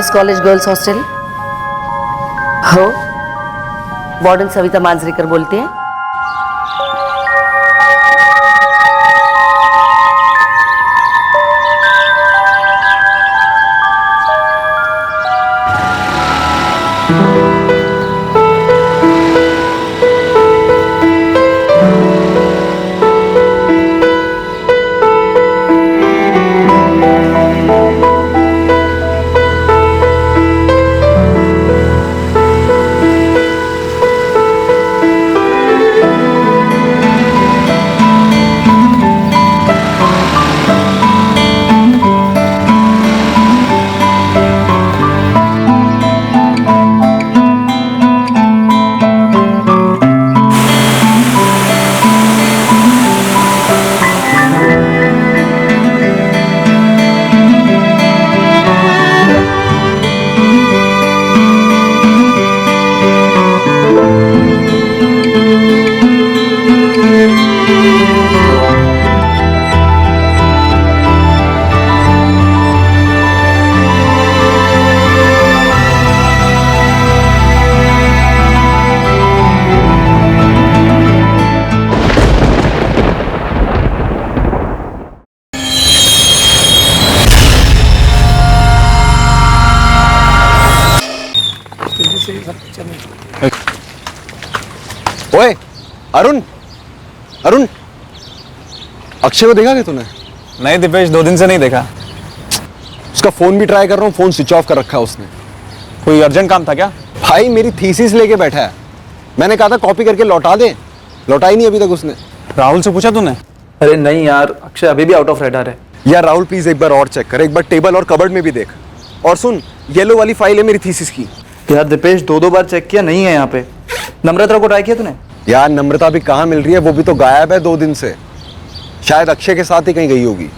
LMS college girls hostel. हो, warden Savita Manjrekar बोलती हैं। ओए अरुण, अरुण, अक्षय को देखा क्या तूने? नहीं दिपेश, 2 दिन से नहीं देखा। उसका फोन भी ट्राई कर रहा हूँ, फोन स्विच ऑफ कर रखा है उसने। कोई अर्जेंट काम था क्या? भाई मेरी थीसिस लेके बैठा है, मैंने कहा था कॉपी करके लौटा दे, लौटाई नहीं अभी तक उसने। राहुल से पूछा तूने? अरे नहीं यार, अक्षय अभी भी आउट ऑफ रेडार है। यार राहुल प्लीज एक बार और चेक कर, एक बार टेबल और कबर्ड में भी देख। और सुन, येलो वाली फाइल है मेरी थीसिस की। यार दीपेश, 2 बार चेक किया, नहीं है यहाँ पे। नम्रता को ट्राई किया तूने? यार नम्रता भी कहाँ मिल रही है, वो भी तो गायब है 2 दिन से। शायद अक्षय के साथ ही कहीं गई होगी।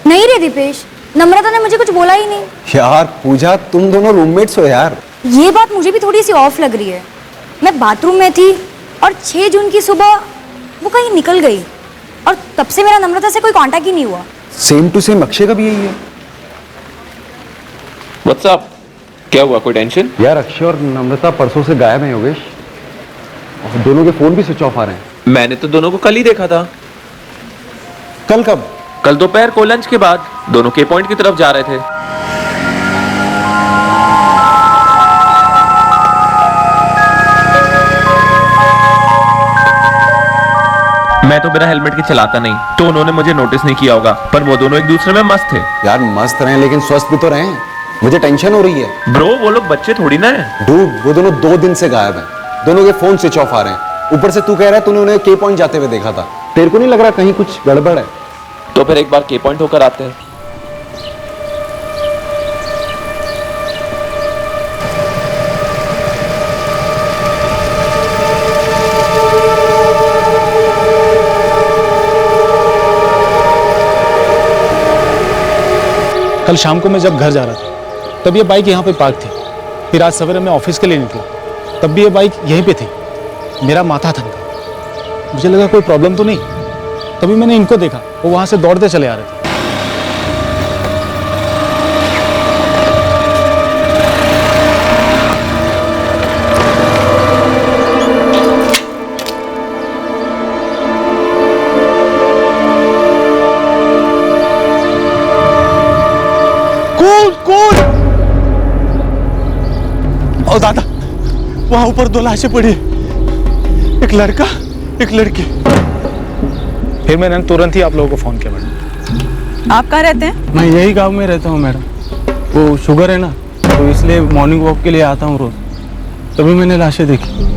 नहीं रे दीपेश, नम्रता ने मुझे कुछ बोला ही नहीं। यार पूजा, तुम दोनों रूममेट्स हो यार। ये बात मुझे भी थोड़ी सी ऑफ लग रही है। मैं बाथरूम में थी और 6 जून की सुबह वो कहीं निकल गई और तब से मेरा नम्रता से कोई कांटेक्ट ही नहीं हुआ। सेम टू सेम अक्षय का भी यही है। व्हाट्सअप, क्या हुआ, कोई टेंशन? यार अक्षय और नम्रता परसों से गायब हैं योगेश, और दोनों के फोन भी स्विच ऑफ आ रहे हैं। मैंने तो दोनों को कल ही देखा था। कल कब? कल दोपहर को लंच के बाद दोनों के पॉइंट की तरफ जा रहे थे। मैं तो बिना हेलमेट के चलाता नहीं, तो उन्होंने मुझे नोटिस नहीं किया होगा, पर वो दोनों एक दूसरे में मस्त थे। यार मस्त रहे लेकिन स्वस्थ भी तो रहे। मुझे टेंशन हो रही है। ब्रो, वो लोग बच्चे थोड़ी ना है। डूड, वो दोनों 2 दिन से गायब हैं, दोनों के फोन स्विच ऑफ आ रहे हैं। ऊपर से तू कह रहा है तूने उन्हें के पॉइंट जाते हुए देखा था। तेरे को नहीं लग रहा कहीं कुछ गड़बड़ है? तो फिर एक बार के पॉइंट होकर आते हैं। कल शाम को मैं जब घर जा रहा था तब ये बाइक यहाँ पे पार्क थी। फिर आज सवेरे मैं ऑफिस के लिए निकला तब भी ये बाइक यहीं पे थी। मेरा माथा थनका, मुझे लगा कोई प्रॉब्लम तो नहीं। तभी मैंने इनको देखा, वो वहाँ से दौड़ते चले आ रहे थे। और दादा, वहां ऊपर 2 लाशें पड़ी, एक लड़का एक लड़की। फिर मैंने तुरंत ही आप लोगों को फोन किया। मैडम, आप कहाँ रहते हैं? मैं यही गांव में रहता हूँ मैडम। वो शुगर है ना, तो इसलिए मॉर्निंग वॉक के लिए आता हूँ रोज। तभी मैंने लाशें देखी।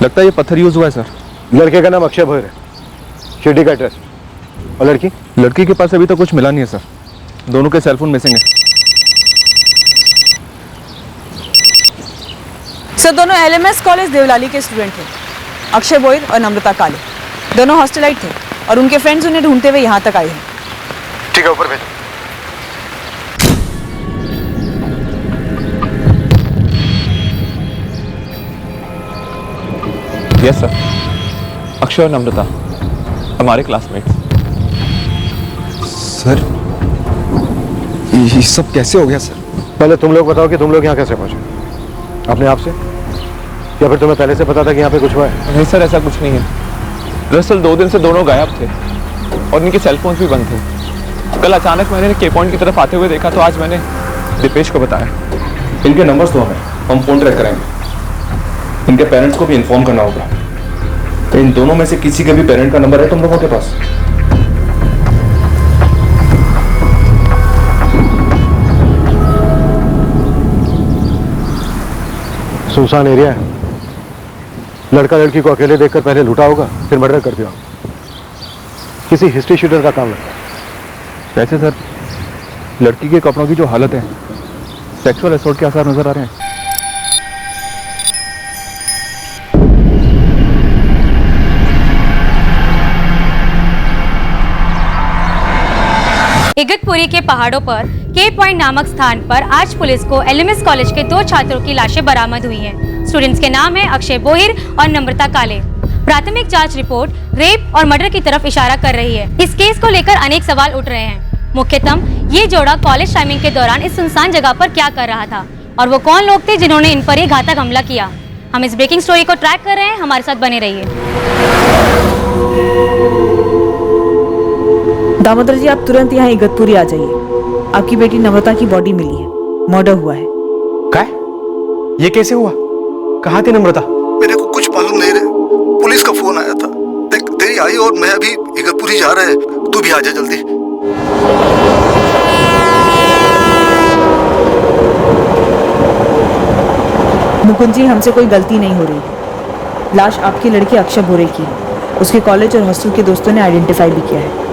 लगता है ये पत्थर यूज हुआ है सर। लड़के का नाम अक्षय भोयर है, शिरडी का एड्रेस। और लड़की? लड़की के पास अभी तक कुछ मिला नहीं है सर, दोनों के सेलफोन मिसिंग है। सर, दोनों एलएमएस कॉलेज देवलाली के स्टूडेंट थे। अक्षय बोयर और नम्रता काले दोनों हॉस्टलाइट थे और उनके फ्रेंड्स उन्हें ढूंढते हुए यहाँ तक आए हैं। ठीक है, ऊपर भेजो। यस सर, अक्षय और नम्रता हमारे क्लासमेट्स। सर ये सब कैसे हो गया सर? पहले तुम लोग बताओ कि तुम लोग यहाँ कैसे पहुंचे? अपने आप से, या फिर तुम्हें पहले से पता था कि यहाँ पे कुछ हुआ है? नहीं सर, ऐसा कुछ नहीं है। दरअसल 2 दिन से दोनों गायब थे और इनके सेल फोन्स भी बंद थे। कल अचानक मैंने के पॉइंट की तरफ आते हुए देखा तो आज मैंने दीपेश को बताया। इनके नंबर्स तो हमें, हम फोन ट्रैक करेंगे। इनके पेरेंट्स को भी इन्फॉर्म करना होगा। तो इन दोनों में से किसी के भी पेरेंट का नंबर है तुम लोगों के पास? सुनसान एरिया है, लड़का लड़की को अकेले देखकर पहले लूटा होगा, फिर मर्डर कर दिया होगा। किसी हिस्ट्री शूटर का काम लगता है। वैसे सर, लड़की के कपड़ों की जो हालत है, सेक्सुअल असॉल्ट के आसार नजर आ रहे हैं। इगतपुरी के पहाड़ों पर के पॉइंट नामक स्थान पर आज पुलिस को एलएमएस कॉलेज के 2 छात्रों की लाशें बरामद हुई हैं। स्टूडेंट्स के नाम हैं अक्षय बोहिर और नम्रता काले। प्राथमिक जांच रिपोर्ट रेप और मर्डर की तरफ इशारा कर रही है। इस केस को लेकर अनेक सवाल उठ रहे हैं। मुख्यतम ये जोड़ा कॉलेज टाइमिंग के दौरान इस सुनसान जगह पर क्या कर रहा था और वो कौन लोग थे जिन्होंने इन पर ये घातक हमला किया। हम इस ब्रेकिंग स्टोरी को ट्रैक कर रहे हैं, हमारे साथ बने रहिए। दामोदर जी, आप तुरंत यहाँ इगतपुरी आ जाइए। आपकी बेटी नम्रता की बॉडी मिली है, मर्डर हुआ है। क्या? ये कैसे हुआ? कहाँ थी नम्रता? मेरे को कुछ मालूम नहीं रहे। पुलिस का फोन आया था। देख, तेरी आई और मैं अभी इगतपुरी जा रहे हैं, तू भी आ जा जल्दी। मुकुंद जी, हमसे कोई गलती नहीं हो रही है। लाश आपकी लड़की अक्षय बोरे की है। उसके कॉलेज और हॉस्टल के दोस्तों ने आइडेंटिफाई भी किया है।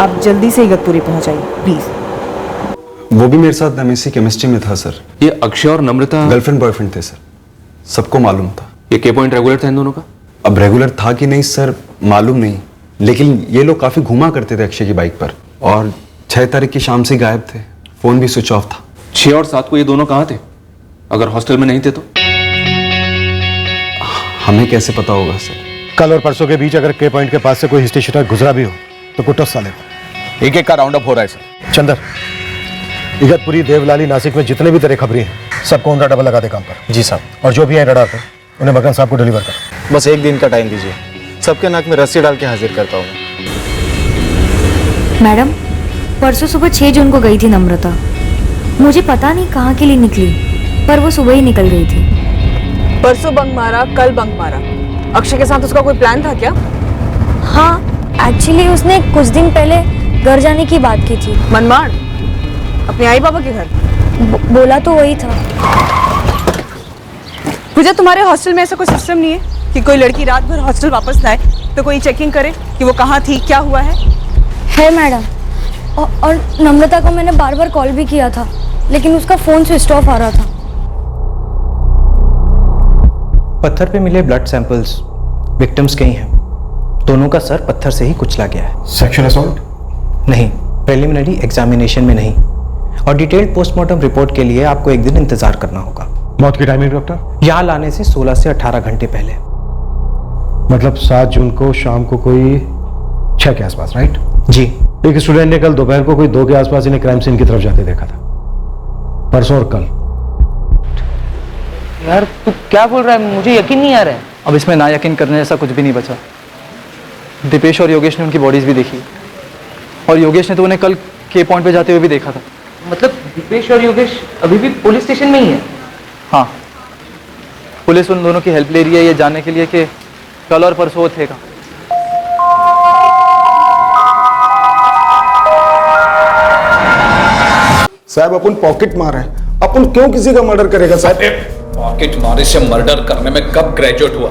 आप जल्दी से इगतपुरी पहुंच जाइए प्लीज। वो भी मेरे साथ एमएससी केमिस्ट्री में था सर। ये अक्षय और नम्रता गर्लफ्रेंड बॉयफ्रेंड थे सर, सबको मालूम था। ये के पॉइंट रेगुलर था इन दोनों का? अब रेगुलर था कि नहीं सर मालूम नहीं, लेकिन ये लोग काफी घुमा करते थे अक्षय की बाइक पर। और 6 तारीख की शाम से गायब थे, फोन भी स्विच ऑफ था। 6 और 7 को ये दोनों कहाँ थे? अगर हॉस्टल में नहीं थे तो? हमें कैसे पता होगा सर? कल और परसों के बीच अगर के पॉइंट के पास से कोई हिस्ट्री शूटर गुजरा भी हो तो कुछ साले को। एक का राउंड अप हो रहा है सर। चंदर, इगतपुरी, देवलाली, नासिक में जितने भी तेरे खबरी हैं सबको उनका डबल लगा दे काम पर। जी साहब। और जो भी है रडार पर, उन्हें मकान साहब को डिलीवर कर। बस 1 दिन का टाइम दीजिए, सबके नाक में रस्सी डाल के हाजिर करता हूँ। मैडम, परसों सुबह 6 जून को गई थी नम्रता। मुझे पता नहीं कहाँ के लिए निकली, पर वो सुबह ही निकल गई थी। परसों बंक मारा, कल बंक मारा। अक्षय के साथ उसका कोई प्लान था क्या? हाँ, एक्चुअली उसने कुछ दिन पहले घर जाने की बात की थी। मनमाड़? अपने आई बाबा के घर? बोला तो वही था। पूजा, तुम्हारे हॉस्टल में ऐसा कोई सिस्टम नहीं है कि कोई लड़की रात भर हॉस्टल वापस लाए तो कोई चेकिंग करे कि वो कहाँ थी, क्या हुआ है? है मैडम, और नम्रता को मैंने बार बार कॉल भी किया था, लेकिन उसका फोन स्विच ऑफ आ रहा था। पत्थर पे मिले ब्लड सैंपल्स विक्टिम्स के ही हैं। दोनों का सर पत्थर से ही कुचला गया है। Sexual assault? नहीं, प्रिलिमिनरी एग्जामिनेशन में नहीं। और डिटेल्ड पोस्टमार्टम रिपोर्ट के लिए आपको 1 दिन इंतजार करना होगा। मौत की टाइमिंग डॉक्टर? यहाँ लाने से 16 से 18 घंटे पहले। मतलब 7 जून को शाम को कोई 6 के आसपास, राइट? जी। एक स्टूडेंट ने कल दोपहर को कोई 2 के आसपास इन्हें क्राइम सीन की तरफ जाते देखा था। परसों और कल। यार तू क्या बोल रहा है, मुझे यकीन नहीं आ रहा है। अब इसमें ना यकीन करने जैसा कुछ भी नहीं बचा। दीपेश और योगेश ने उनकी बॉडीज भी देखी, और योगेश ने तो उन्हें कल के पॉइंट पे जाते हुए भी देखा था। मतलब दीपेश और योगेश अभी भी पुलिस स्टेशन में ही है? हाँ, पुलिस उन दोनों की हेल्प ले रही है ये जानने के लिए कि कल और परसों वो थे कहाँ। साहब, अपन पॉकेट मार है, अपन क्यों किसी का मर्डर करेगा साहब? पॉकेट मारे से मर्डर करने में कब ग्रेजुएट हुआ?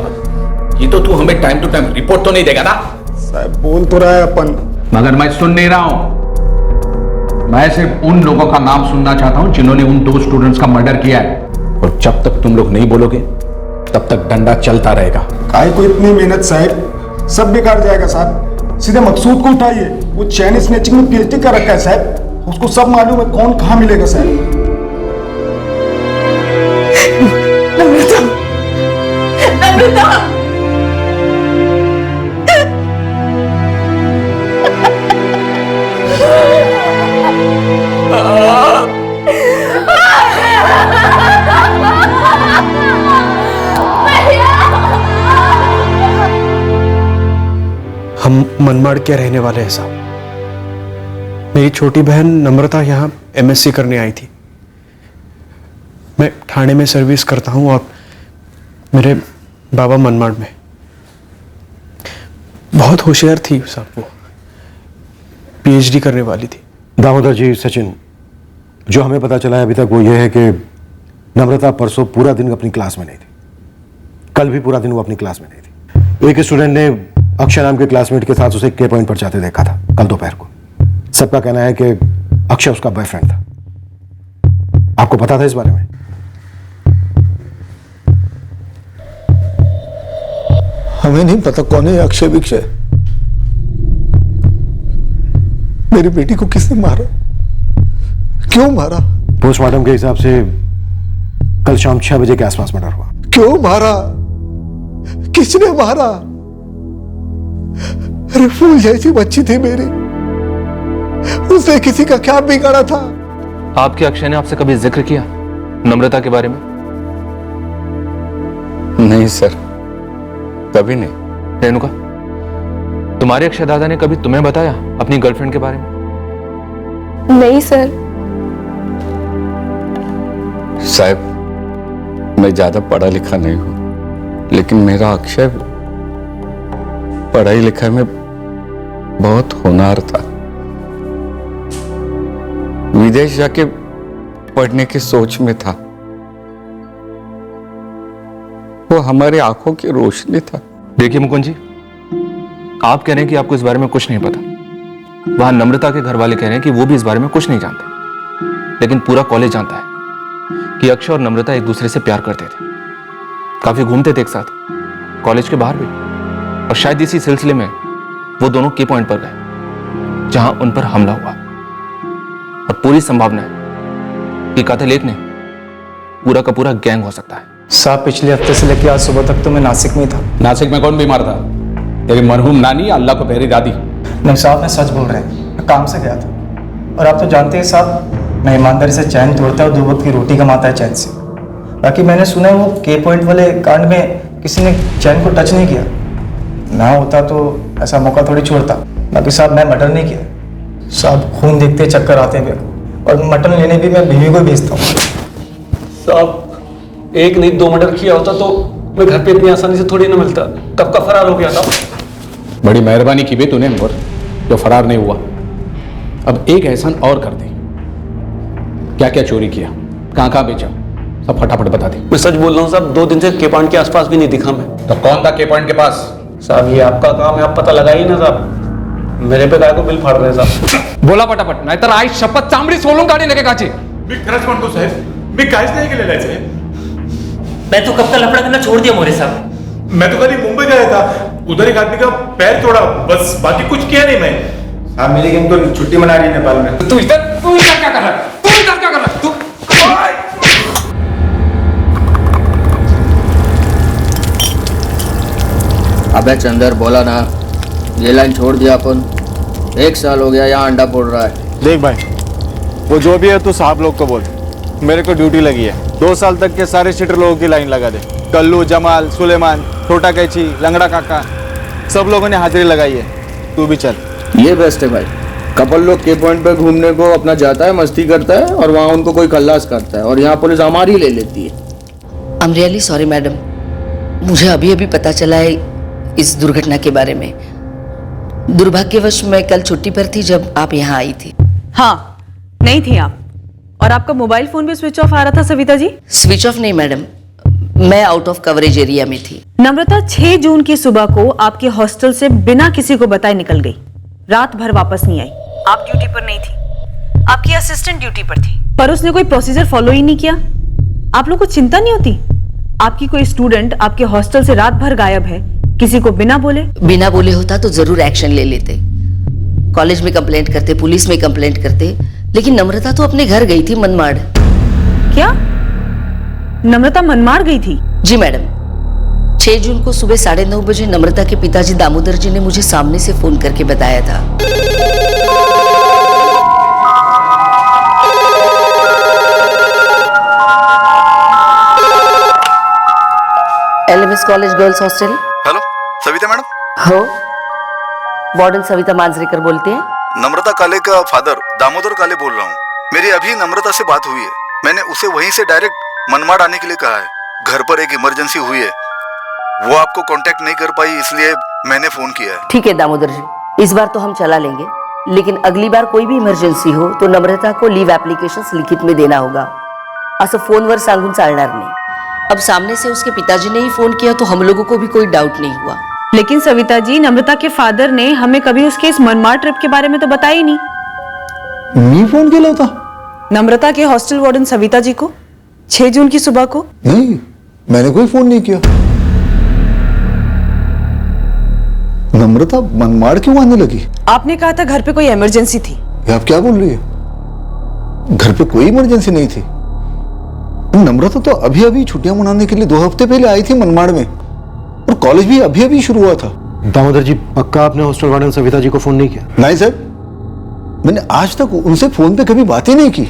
ये तो तू हमें टाइम टू टाइम रिपोर्ट तो नहीं देगा ना? साहब बोल तो रहा है अपन, मगर मैं सुन नहीं रहा हूं। मैं सिर्फ उन लोगों का नाम सुनना चाहता हूं जिन्होंने उन 2 स्टूडेंट्स का मर्डर किया है। और जब तक तुम लोग नहीं बोलोगे तब तक डंडा चलता रहेगा। काहे को इतनी मेहनत साहब, सब बेकार जाएगा साहब। सीधे मकसूद को उठाइए, वो चैन स्नैचिंग में पीएचडी कर रखा है साहब, उसको सब मालूम है कौन कहाँ मिलेगा साहब। नम्रता, नम्रता, हम मनमाड़ के रहने वाले हैं साहब। मेरी छोटी बहन नम्रता यहाँ एमएससी करने आई थी। मैं ठाणे में सर्विस करता हूँ और मेरे बाबा मनमाड़ में। बहुत होशियार थी साहब, वो पीएचडी करने वाली थी। दामोदर जी, सचिन, जो हमें पता चला है अभी तक वो ये है कि नम्रता परसों पूरा दिन अपनी क्लास में नहीं थी। कल भी पूरा दिन वो अपनी क्लास में नहीं थी। एक स्टूडेंट ने अक्षय नाम के क्लासमेट के साथ उसे के पॉइंट पर जाते देखा था कल दोपहर को। सबका कहना है कि अक्षय उसका बॉयफ्रेंड था। आपको पता था इस बारे में? हमें नहीं पता कौन है अक्षय विक्षय। मेरी बेटी को किसने मारा, क्यों मारा? पोस्टमार्टम के हिसाब से कल शाम 6 बजे के आसपास मर्डर हुआ। क्यों मारा, किसने मारा? अरे फूल जैसी बच्ची थी मेरी, उसने किसी का क्या बिगाड़ा था? आपके अक्षय ने आपसे कभी जिक्र किया नम्रता के बारे में? नहीं सर, कभी नहीं। रेणुका, तुम्हारे अक्षय दादा ने कभी तुम्हें बताया अपनी गर्लफ्रेंड के बारे में? नहीं सर। साहब, मैं ज्यादा पढ़ा लिखा नहीं हूं, लेकिन मेरा अक्षय पढ़ाई लिखाई में बहुत होनहार था। विदेश जाके पढ़ने की सोच में था। वो हमारी आंखों की रोशनी था। देखिए मुकुंद जी, आप कह रहे हैं कि आपको इस बारे में कुछ नहीं पता। वहां नम्रता के घर वाले कह रहे हैं कि वो भी इस बारे में कुछ नहीं जानते, लेकिन पूरा कॉलेज जानता है कि अक्षय और नम्रता एक दूसरे से प्यार करते थे। काफी घूमते थे एक साथ, कॉलेज के बाहर भी। और शायद इसी सिलसिले में वो दोनों के पॉइंट पर गए जहां उन पर हमला हुआ। और पूरी संभावना है कि कातिल एक नहीं, पूरा का पूरा गैंग हो सकता है। साहब, पिछले हफ्ते से लेकर आज सुबह तक तो मैं नासिक में था। नासिक में कौन बीमार था? तेरी मरहूम नानी या अल्लाह को प्यारी दादी? नहीं साहब, मैं सच बोल रहे हैं, मैं काम से गया था। और आप तो जानते हैं साहब, मैं ईमानदारी से चैन तोड़ता हूँ, 2 वक्त की रोटी कमाता है चैन से। बाकी मैंने सुना है वो के पॉइंट वाले कांड में किसी ने चैन को टच नहीं किया। ना होता तो ऐसा मौका थोड़ी छोड़ता। बाकी साहब, मैं मर्डर नहीं किया साहब। खून देखते चक्कर आते हैं मेरे को, और मटन लेने भी मैं बीवी को भेजता हूँ साहब। एक नहीं 2 मर्डर किया होता तो मैं घर पे इतनी आसानी से थोड़ी ना मिलता। कब का फरार हो गया था। बड़ी मेहरबानी की बे तूने नूर, जो फरार नहीं हुआ। अब एक एहसान और कर दे, क्या क्या चोरी किया, कहां कहां बेचा, सब फटाफट बता दे। मैं सच बोल रहा हूँ साहब, 2 दिन से के पॉइंट के आसपास भी नहीं दिखा मैं। तो कौन था के पॉइंट के पास? साहब, ये आपका काम है, आप पता लगाइए ना साहब। मेरे पे काय को बिल फाड़ रहे हैं साहब। बोला पटापट, नाहीतर आई शपथ चांबडी सोलून काढीन एकेकाची। मी खरंच म्हणतो साहेब, मी काहीच नाही केलेलं आहे साहेब। मैं तो कब का लफड़ा करना छोड़ दिया मोरे साहब। मैं तो कल मुंबई गया था, उधर एक आदमी का पैर तोड़ा, बस बाकी कुछ किया नहीं मैं। हाँ, मेरी गैंग तो छुट्टी मना रही है नेपाल में। तू इधर क्या कर रहा है? तू इधर क्या कर रहा है? तू अबे चंदर, बोला ना, ये लाइन छोड़ दिया अपन। 1 साल हो गया यहाँ अंडा फोड़ रहा है। देख भाई, वो जो भी है तू साहब लोग को बोल, मेरे को ड्यूटी लगी है। 2 साल तक के सारे शिटर लोगों की लाइन लगा दे। कल्लू, जमाल, सुलेमान, छोटा कैची, लंगड़ा काका, सब लोगों ने हाजिरी लगाई है। तू भी चल। ये बेस्ट है भाई। कपल लोग के पॉइंट पे घूमने को अपना जाता है, मस्ती करता है, और वहाँ उनको कोई खल्लास करता है, और यहाँ पुलिस हमारी ले लेती है। I am really sorry madam, मुझे अभी अभी पता चला है इस दुर्घटना के बारे में। दुर्भाग्यवश मैं कल छुट्टी पर थी जब आप यहाँ आई थी। हाँ, नहीं थी आप। और आपका मोबाइल फोन भी स्विच ऑफ आ रहा था सविता जी। स्विच ऑफ नहीं मैडम, मैं आउट ऑफ कवरेज एरिया में थी। नम्रता 6 जून की सुबह को आपके हॉस्टल से बिना किसी को बताए निकल गई। रात भर वापस नहीं आई। आप ड्यूटी पर नहीं थी, आपकी असिस्टेंट ड्यूटी पर थी, पर उसने कोई प्रोसीजर फॉलो ही नहीं किया। आप लोग को चिंता नहीं होती? आपकी कोई स्टूडेंट आपके हॉस्टल से रात भर गायब है, किसी को बिना बोले होता तो जरूर एक्शन ले लेते। कॉलेज में कंप्लेंट करते, पुलिस में कंप्लेंट करते, लेकिन नम्रता तो अपने घर गई थी मनमाड़। क्या नम्रता मनमाड़ गई थी? जी मैडम, 6 जून को सुबह 9:30 बजे नम्रता के पिताजी दामोदर जी ने मुझे सामने से फोन करके बताया था। LMS college girls hostel. Hello Savita madam. हो, वार्डन सविता मांजरेकर बोलते हैं। नम्रता काले का फादर दामोदर काले बोल रहा हूँ। मेरी अभी नम्रता से बात हुई है। मैंने उसे वहीं से डायरेक्ट मनमाड़ आने के लिए कहा है। घर पर एक इमरजेंसी हुई है, वो आपको कांटेक्ट नहीं कर पाई, इसलिए मैंने फोन किया है। ठीक है दामोदर जी, इस बार तो हम चला लेंगे, लेकिन अगली बार कोई भी इमरजेंसी हो तो नम्रता को लीव एप्लीकेशंस लिखित में देना होगा, असं फोनवर सांगून चालणार नाही। अब सामने से उसके पिताजी ने ही फोन किया तो हम लोगों को भी कोई डाउट नहीं हुआ। लेकिन सविता जी, नम्रता के फादर ने हमें कभी उसके इस मनमाड़ ट्रिप के बारे में तो बताया ही नहीं। मी फोन केला होता नम्रता के हॉस्टल वार्डन सविता जी को 6 जून की सुबह को? नहीं, मैंने कोई फोन नहीं किया। नम्रता मनमाड़ क्यों आने लगी? आपने कहा था घर पे कोई इमरजेंसी थी। ये आप क्या बोल रही है? घर पे कोई इमरजेंसी नहीं थी। नम्रता तो अभी अभी छुट्टियां मनाने के लिए 2 हफ्ते पहले आई थी मनमाड़ में, और कॉलेज भी अभी अभी शुरू हुआ था। दामोदर जी, पक्का आपने हॉस्टल वार्डन सविता जी को फोन नहीं किया? नहीं सर, मैंने आज तक उनसे फोन पे कभी बात ही नहीं की।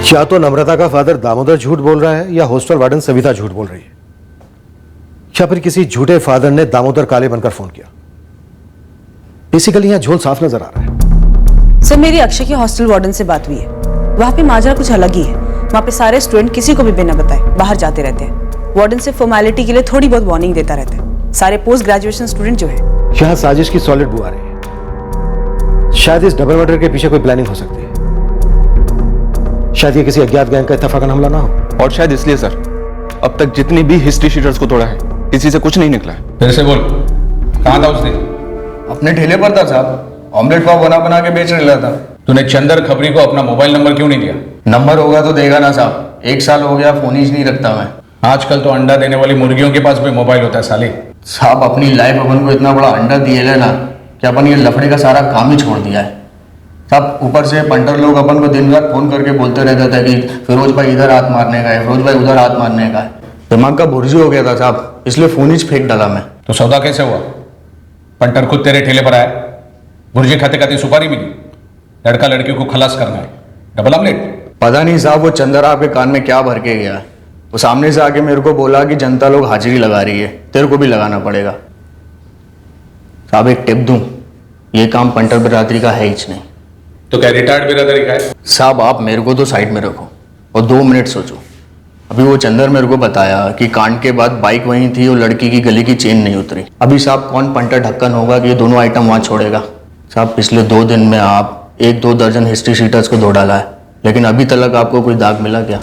या तो नम्रता का फादर दामोदर झूठ बोल रहा है या हॉस्टल वार्डन सविता झूठ बोल रही है, या फिर किसी झूठे फादर ने दामोदर काले बनकर फोन किया। बेसिकली यहां झोल साफ नजर आ रहा है। सर, मेरी अक्षय के हॉस्टल वार्डन से बात हुई है। वहां पे माजरा कुछ अलग ही है। वहां पे सारे स्टूडेंट किसी को भी बिना बताए बाहर जाते रहते हैं। वार्डन से फॉर्मेलिटी के लिए थोड़ी बहुत वार्निंग देता रहता है। सारे पोस्ट ग्रेजुएशन स्टूडेंट जो है। यहां साजिश की सॉलिड बू आ रही है। शायद इस डबल मर्डर के पीछे कोई प्लानिंग हो सकती है। शायद ये किसी अज्ञात गैंग का इत्तेफाकन हमला ना हो। और शायद इसलिए सर, अब तक जितनी भी हिस्ट्री शीटर्स को तोड़ा है, किसी से कुछ नहीं निकला है। फिर से बोल, कहाँ था उसने? अपने ठेले पर था साहब, ऑमलेट पाव बना बना के बेच रहा था। तूने चंदर खबरी को अपना मोबाइल नंबर क्यों नहीं दिया? नंबर होगा तो देगा ना साहब, 1 साल हो गया फोन ही नहीं रखता मैं। आजकल तो अंडा देने वाली मुर्गियों के पास भी मोबाइल होता है साले। साहब, अपनी लाइफ अपन को इतना बड़ा अंडा दिए ना कि अपन ये लफड़े का सारा काम ही छोड़ दिया है साहब। ऊपर से पंटर लोग अपन को दिन रात फोन करके बोलते रहते थे कि फिरोज भाई इधर हाथ मारने का है, फिरोज भाई उधर हाथ मारने का है। दिमाग का भुर्जी हो गया था साहब, इसलिए फोन ही फेंक डाला मैं। तो सौदा कैसे हुआ? पंटर खुद तेरे ठेले पर आया, भुर्जी खाते खाते सुपारी मिली, लड़का लड़की को खलास करना है, डबल ऑमलेट। पता नहीं साहब, वो चंदर आपके कान में क्या भर के गया। वो सामने से आके मेरे को बोला कि जनता लोग हाजिरी लगा रही है, तेरे को भी लगाना पड़ेगा। साहब एक टिप दूं, ये काम पंटर बिरादरी का है ही नहीं। तो क्या रिटायर्ड बिरादरी का है? साहब आप मेरे को तो साइड में रखो और 2 मिनट सोचो। अभी वो चंदर मेरे को बताया कि कांड के बाद बाइक वहीं थी और लड़की की गले की चेन नहीं उतरी। अभी साहब कौन पंटर ढक्कन होगा कि ये दोनों आइटम वहां छोड़ेगा? साहब पिछले 2 दिन में आप 1-2 दर्जन हिस्ट्री शीटर्स को धो डाला है, लेकिन अभी तक आपको कोई दाग मिला क्या?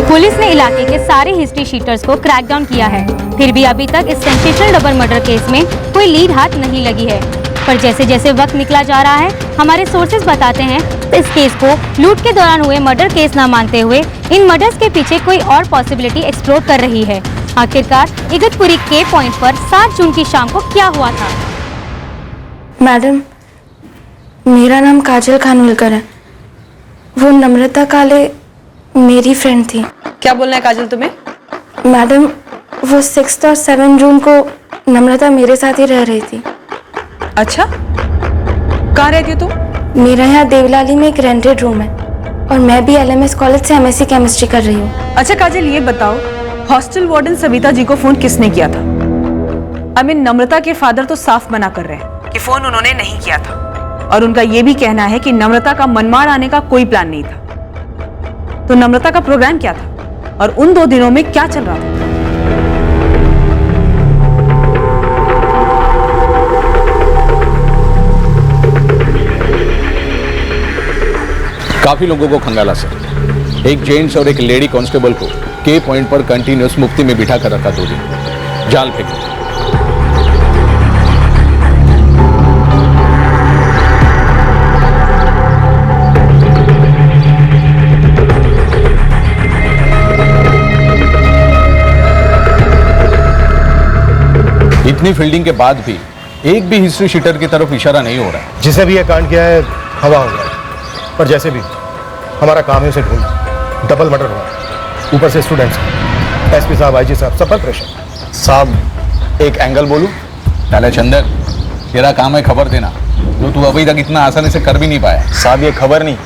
पुलिस ने इलाके के सारे हिस्ट्री शीटर्स को क्रैकडाउन किया है, फिर भी अभी तक इस सेंसेशनल डबल मर्डर केस में कोई लीड हाथ नहीं लगी है। पर जैसे जैसे वक्त निकला जा रहा है, हमारे सोर्सेज बताते हैं इस केस को लूट के दौरान हुए मर्डर केस न मानते हुए इन मर्डर्स के पीछे कोई और पॉसिबिलिटी एक्सप्लोर कर रही है। आखिरकार इगतपुरी के पॉइंट पर 7 जून की शाम को क्या हुआ था? मैडम, मेरा नाम काजल खानविलकर है। वो नम्रता काले मेरी फ्रेंड थी। क्या बोलना है काजल तुम्हें? मैडम, वो 6 और 7 जून को नम्रता मेरे साथ ही रह रही थी। अच्छा, कहाँ रहती हो तुम? मेरा यहाँ देवलाली में एक रेंटेड रूम है और मैं भी LMS कॉलेज से MSc केमिस्ट्री कर रही हूँ। अच्छा काजल, ये बताओ, हॉस्टल वार्डन सविता जी को फोन किसने किया था? नम्रता के फादर तो साफ मना कर रहे हैं कि फोन उन्होंने नहीं किया था, और उनका ये भी कहना है कि नम्रता का मनमाड़ आने का कोई प्लान नहीं था। तो नम्रता का प्रोग्राम क्या था और उन 2 दिनों में क्या चल रहा था? काफी लोगों को खंगाला सर। एक जेंट्स और एक लेडी कांस्टेबल को के पॉइंट पर कंटिन्यूअस मुफ्ती में बिठा कर रखा 2 दिन, जाल फेंके। इतनी फील्डिंग के बाद भी एक भी हिस्ट्री शीटर की तरफ इशारा नहीं हो रहा है। जिसे भी यह कांड किया है हवा हो गया, पर जैसे भी हमारा काम है उसे ढूंढना। डबल मर्डर हुआ, ऊपर से स्टूडेंट्स, एसपी साहब, आईजी साहब, सब पर प्रेशर। साहब एक एंगल बोलूं? चले चंदर, तेरा काम है खबर देना, जो तू अभी तक इतना आसानी से कर भी नहीं पाया। साहब ये खबर नहीं,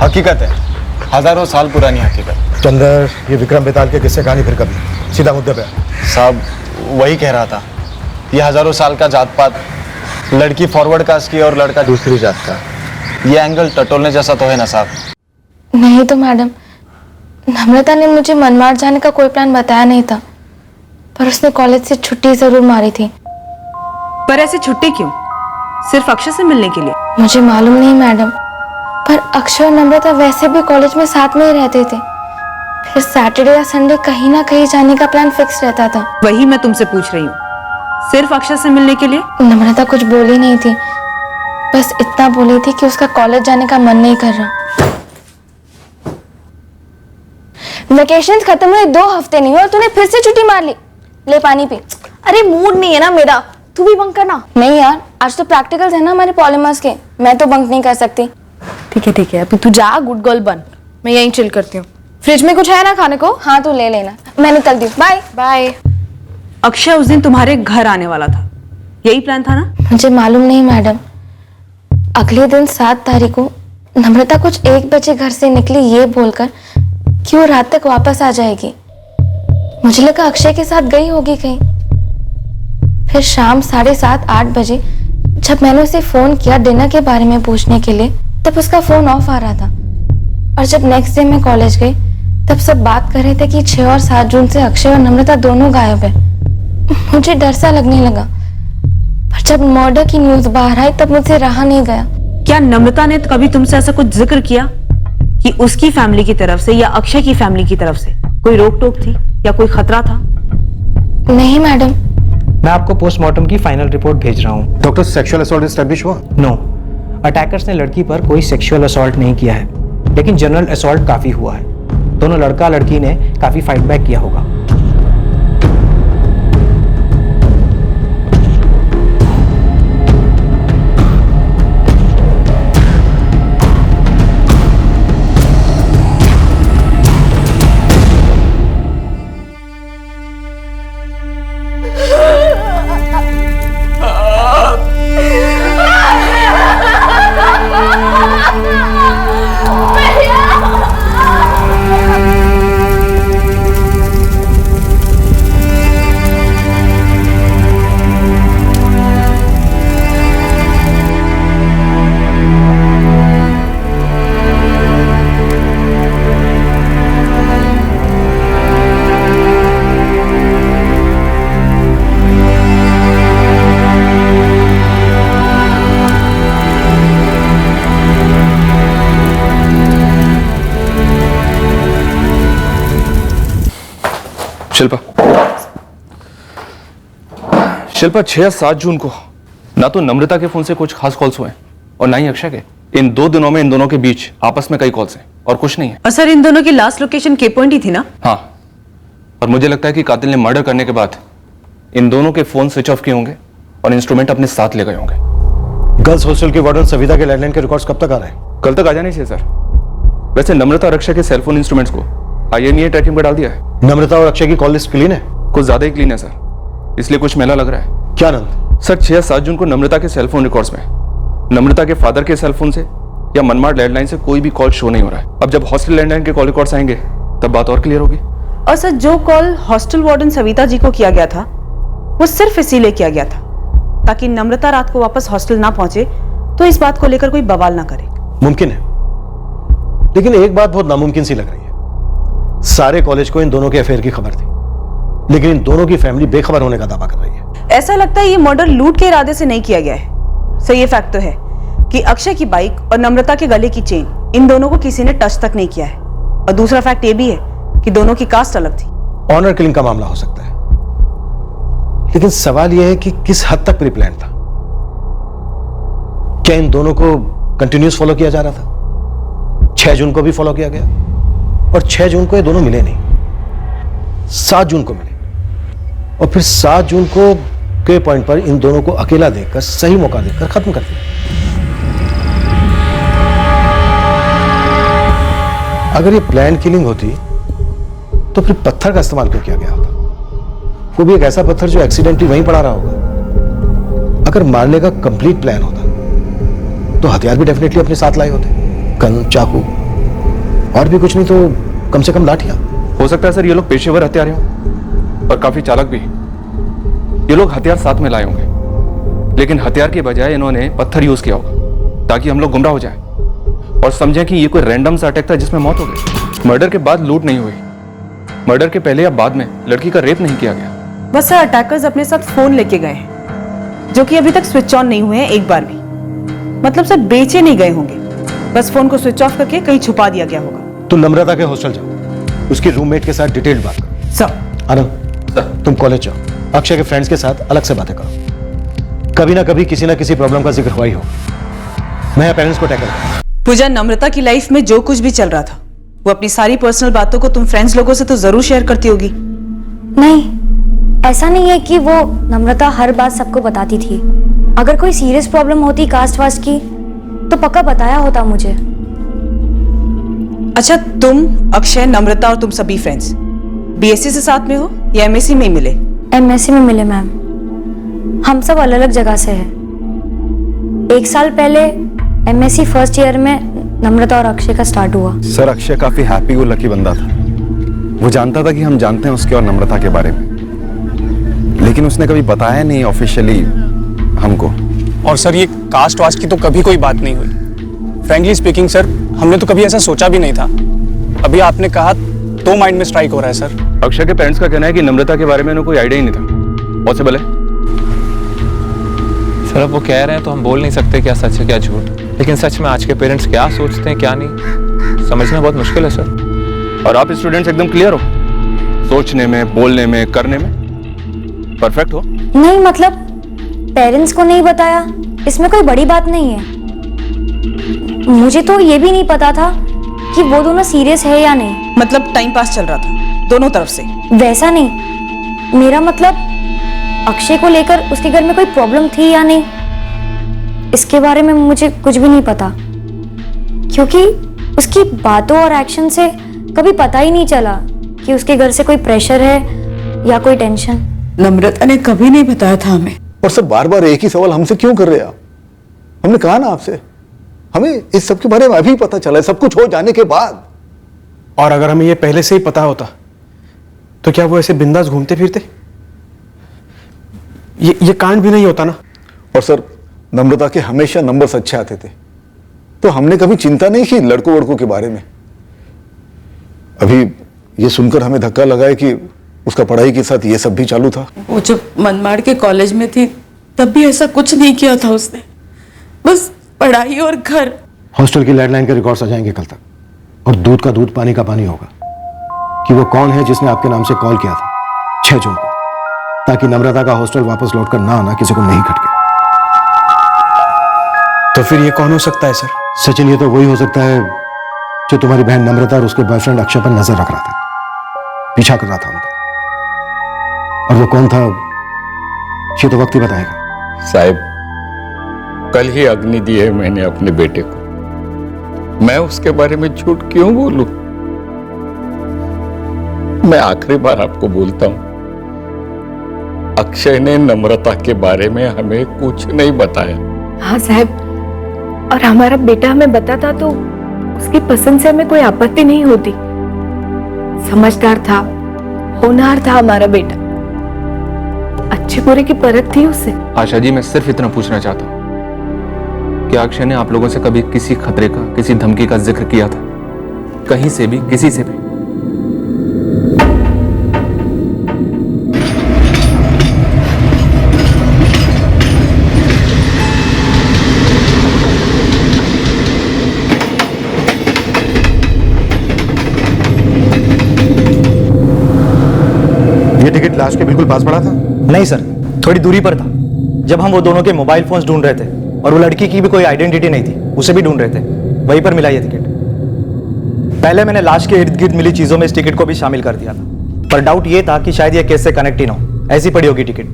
हकीकत है, हजारों साल पुरानी हकीकत। चंदर, ये विक्रम बेताल के किस्से कहानी फिर कभी, सीधा मुद्दे पे। साहब वही कह रहा था, ये हजारों साल का जात पात, लड़की फॉरवर्ड कास्ट की और लड़का दूसरी जात का, ये एंगल टटोलने जैसा तो है ना साहब? नहीं तो मैडम, नम्रता ने मुझे मनमाड़ जाने का कोई प्लान बताया नहीं था, पर उसने कॉलेज से छुट्टी जरूर मारी थी। पर ऐसे छुट्टी क्यों? सिर्फ अक्षय से मिलने के लिए? मुझे मालूम नहीं मैडम, पर अक्षय और नम्रता वैसे भी कॉलेज में साथ में ही रहते थे, फिर सैटरडे या संडे कहीं ना कहीं जाने का प्लान फिक्स रहता था। वही मैं तुमसे पूछ रही हूँ, सिर्फ अक्षय से मिलने के लिए? नम्रता कुछ बोली नहीं थी, बस इतना बोली थी कि उसका कॉलेज जाने का मन नहीं कर रहा। वेकेशंस खत्म हुए 2 हफ्ते नहीं हुए और तूने फिर से छुट्टी मार ली। ले पानी पी। अरे मूड नहीं है ना मेरा, तू भी बंक करना। नहीं यार, आज तो प्रैक्टिकल्स है ना हमारे पॉलीमर्स के, मैं तो बंक नहीं कर सकती। ठीक है, अभी तू जा, गुड गर्ल बन, मैं यहीं चिल करती हूँ। फ्रिज में कुछ है ना खाने को? हाँ तू ले लेना, मैं निकलती हूँ। Bye bye. अक्षय उस दिन तुम्हारे घर आने वाला था, यही प्लान था ना? मुझे मालूम नहीं मैडम, अगले दिन 7 तारीख को नम्रता कुछ 1 बजे घर से निकली ये बोलकर कि वो रात तक वापस आ जाएगी। मुझे लगा अक्षय के साथ गई होगी कहीं। फिर शाम 7:30-8 बजे जब मैंने उसे फोन किया डिनर के बारे में पूछने के लिए, तब उसका फोन ऑफ आ रहा था। और जब नेक्स्ट डे मैं कॉलेज गई तब सब बात कर रहे थे कि 6 और 7 जून से अक्षय और नम्रता दोनों गायब है। मुझे डर सा लगने लगा, पर जब मर्डर की न्यूज बाहर आई तब मुझसे रहा नहीं गया। क्या नम्रता ने कभी तुमसे ऐसा कुछ जिक्र किया कि उसकी फैमिली की तरफ से या अक्षय की फैमिली की तरफ से कोई रोक टोक थी या कोई खतरा था? नहीं मैडम। मैं आपको पोस्टमार्टम की फाइनल रिपोर्ट भेज रहा हूँ। डॉक्टर, सेक्सुअल असॉल्ट एस्टैब्लिश हुआ? नो, अटैकर्स ने लड़की पर कोई सेक्सुअल असॉल्ट नहीं किया है, लेकिन जनरल असॉल्ट काफी हुआ है। दोनों लड़का लड़की ने काफी फाइट बैक किया होगा। शिल्पा 6 या 7 जून को ना तो नम्रता के फोन से कुछ खास कॉल्स हुए और ना ही अक्षय के। इन 2 दिनों में इन दोनों के बीच आपस में कई कॉल्स हैं और कुछ नहीं है। और सर इन दोनों की लास्ट लोकेशन के पॉइंट ही थी ना? हाँ, और मुझे लगता है कि कातिल ने मर्डर करने के बाद इन दोनों के फोन स्विच ऑफ किए होंगे और इंस्ट्रूमेंट अपने साथ ले गए होंगे। गर्ल्स हॉस्टल की वार्डन सविता के लैंडलाइन के रिकॉर्ड्स कब तक आ रहे हैं? कल तक आ जाने चाहिए सर। वैसे नम्रता और अक्षय के सेलफोन इंस्ट्रूमेंट्स को INEA ट्रैकिंग पर डाल दिया है। नम्रता और अक्षय की कॉल लिस्ट क्लीन है? कुछ ज्यादा ही क्लीन है सर, इसलिए कुछ मेला लग रहा है। क्या नंद? सर 6 या 7 जून को नम्रता के सेलफोन रिकॉर्ड्स में नम्रता के फादर के सेलफोन से या मनमाड़ लैंडलाइन से कोई भी कॉल शो नहीं हो रहा है। अब जब हॉस्टल लैंडलाइन के कॉल रिकॉर्ड्स आएंगे तब बात और क्लियर होगी। और सर जो call hostel warden Savita ji को किया गया था वो सिर्फ इसीलिए किया गया था ताकि नम्रता रात को वापस हॉस्टल ना पहुंचे तो इस बात को लेकर कोई बवाल ना करे। मुमकिन है, लेकिन एक बात बहुत नामुमकिन सी लग रही है। सारे कॉलेज को इन दोनों के अफेयर की खबर थी, लेकिन इन दोनों की फैमिली बेखबर होने का दावा कर रही है। ऐसा लगता है ये मर्डर लूट के इरादे से नहीं किया गया है। सर ये फैक्ट तो है कि अक्षय की बाइक और नम्रता के गले की चेन इन दोनों को किसी ने टच तक नहीं किया है। और दूसरा फैक्ट ये भी है कि दोनों की कास्ट अलग थी। ऑनर किलिंग का मामला हो सकता है, लेकिन सवाल यह है कि किस हद तक प्री प्लान था। क्या इन दोनों को कंटिन्यूस फॉलो किया जा रहा था? 6 जून को भी फॉलो किया गया और 6 जून को ये दोनों मिले नहीं, 7 जून को मिले और फिर 7 जून को के पॉइंट पर इन दोनों को अकेला देखकर, सही मौका देखकर खत्म कर दिया। अगर ये प्लान किलिंग होती तो फिर पत्थर का इस्तेमाल क्यों किया गया होगा? वो भी एक ऐसा पत्थर जो एक्सीडेंटली वहीं पड़ा रहा होगा। अगर मारने का कंप्लीट प्लान होता तो हथियार भी डेफिनेटली अपने साथ लाए होते, गन, चाकू, और भी कुछ नहीं तो कम से कम लाठियां। हो सकता है सर ये लोग पेशेवर हत्यारे हों और काफी चालाक भी। ये लोग हथियार साथ में लाए होंगे, लेकिन हथियार के बजाय इन्होंने पत्थर यूज किया होगा ताकि हम लोग गुमराह हो जाएं और समझें कि ये कोई रैंडम सा अटैक था जिसमें मौत हो गई। मर्डर के बाद लूट नहीं हुई, मर्डर के पहले या बाद में लड़की का रेप नहीं किया गया। बस सर अटैकर्स अपने साथ फोन लेके गए हैं जो कि अभी तक स्विच ऑन नहीं हुए हैं एक बार भी। मतलब सर बेचे नहीं गए होंगे, बस फोन को स्विच ऑफ करके कहीं छुपा दिया गया होगा। तुम नम्रता के हॉस्टल जाओ, उसकी रूममेट के साथ डिटेल्ड बात करो। सर आनंद, तुम कॉलेज जाओ, अक्षय के फ्रेंड्स के साथ अलग से बातें करो। कभी ना कभी किसी ना किसी प्रॉब्लम का जिक्र हुआ ही होगा। मैं पेरेंट्स को टैकल करूंगा। पूजा, नम्रता की लाइफ में जो कुछ भी चल रहा था वो अपनी सारी पर्सनल बातों को तुम फ्रेंड्स लोगों से तो जरूर शेयर करती होगी। नहीं, ऐसा नहीं है कि वो नम्रता हर बात सबको बताती थी। अगर कोई सीरियस प्रॉब्लम होती कास्ट वास्ट की तो पक्का बताया होता मुझे। अच्छा, तुम, अक्षय, नम्रता और तुम सभी फ्रेंड्स बीएससी से साथ में हो या एमएससी में मिले? एमएससी में मिले मैम। हम सब अलग अलग जगह से हैं। 1 साल पहले एमएससी फर्स्ट ईयर में नम्रता और अक्षय का स्टार्ट हुआ। सर अक्षय काफी हैप्पी गो लकी बंदा था। वो जानता था कि हम जानते हैं उसके और नम्रता के बारे में, लेकिन उसने कभी बताया नहीं ऑफिशियली हमको। और सर ये कास्ट वास्ट की तो कभी कोई बात नहीं हुई। फ्रैंकली स्पीकिंग सर, हमने तो कभी ऐसा सोचा भी नहीं था। अभी आपने कहा तो माइंड में स्ट्राइक हो रहा है सर। अक्षय के पेरेंट्स का कहना है कि नम्रता के बारे में उन्हें कोई आइडिया ही नहीं था। पॉसिबल है? सर अब वो कह रहे हैं तो हम बोल नहीं सकते क्या सच है क्या झूठ, लेकिन सच में आज के पेरेंट्स क्या सोचते हैं क्या नहीं समझना बहुत मुश्किल है सर। और आप स्टूडेंट्स एकदम क्लियर हो, सोचने में, बोलने में, करने में परफेक्ट हो? नहीं, मतलब पेरेंट्स को नहीं बताया इसमें कोई बड़ी बात नहीं है। मुझे तो ये भी नहीं पता था कि वो दोनों सीरियस है या नहीं। मतलब टाइम पास चल रहा था दोनों तरफ से? वैसा नहीं, मेरा मतलब अक्षय को लेकर उसके घर में कोई प्रॉब्लम थी या नहीं, इसके बारे में मुझे कुछ भी नहीं पता, क्योंकि उसकी बातों और एक्शन से कभी पता ही नहीं चला कि उसके घर से कोई प्रेशर है या कोई टेंशन। नम्रता ने कभी नहीं बताया था हमें। और सब बार बार एक ही सवाल हमसे क्यों कर रहे हैं आप? हमने कहा ना आपसे, हमें इस सब के बारे में अभी पता चला है, सब कुछ हो जाने के बाद। और अगर हमें ये पहले से ही पता होता तो क्या वो ऐसे बिंदास घूमते फिरते? ये कांड भी नहीं होता ना। और सर नम्रता के हमेशा नंबर्स अच्छे आते थे, तो हमने कभी चिंता नहीं की लड़कों वड़कों के बारे में। अभी ये सुनकर हमें धक्का लगा है कि उसका पढ़ाई के साथ ये सब भी चालू था। वो जब मनमाड़ के कॉलेज में थी तब भी ऐसा कुछ नहीं किया था उसने, बस पढ़ाई और घर। हॉस्टल की लैंडलाइन के रिकॉर्ड्स आ जाएंगे कल तक, और दूध का दूध पानी का पानी होगा कि वो कौन है जिसने आपके नाम से कॉल किया था 6 जून को, ताकि नम्रता का हॉस्टल वापस लौटकर ना आना किसी को नहीं खटके। तो फिर ये कौन हो सकता है सर? सचिन, ये तो वही हो सकता है जो तुम्हारी बहन नम्रता और उसके बॉयफ्रेंड अक्षय पर नजर रख रहा था, पीछा कर रहा था उनका। और वो कौन था ये तो वक्त ही बताएगा। साहब, कल ही अग्नि दी है मैंने अपने बेटे को, मैं उसके बारे में झूठ क्यों बोलूं? मैं आखिरी बार आपको बोलता हूं, अक्षय ने नम्रता के बारे में हमें कुछ नहीं बताया। हाँ साहब, और हमारा बेटा हमें बताता तो उसकी पसंद से हमें कोई आपत्ति नहीं होती। समझदार था, होनहार था हमारा बेटा, अच्छे बुरे की परख थी उससे। आशा जी, मैं सिर्फ इतना पूछना चाहता हूं कि अक्षय ने आप लोगों से कभी किसी खतरे का, किसी धमकी का जिक्र किया था? कहीं से भी, किसी से भी? ये टिकट लाश के बिल्कुल पास पड़ा था? नहीं सर, थोड़ी दूरी पर था। जब हम वो दोनों के मोबाइल फोन्स ढूंढ रहे थे, और वो लड़की की भी कोई आइडेंटिटी नहीं थी, उसे भी ढूंढ रहे थे, वहीं पर मिला ये टिकट। पहले मैंने लाश के इर्द गिर्द मिली चीजों में इस टिकट को भी शामिल कर दिया था, पर डाउट ये था कि शायद ये केस से कनेक्ट ही ना हो, ऐसी पड़ी होगी टिकट।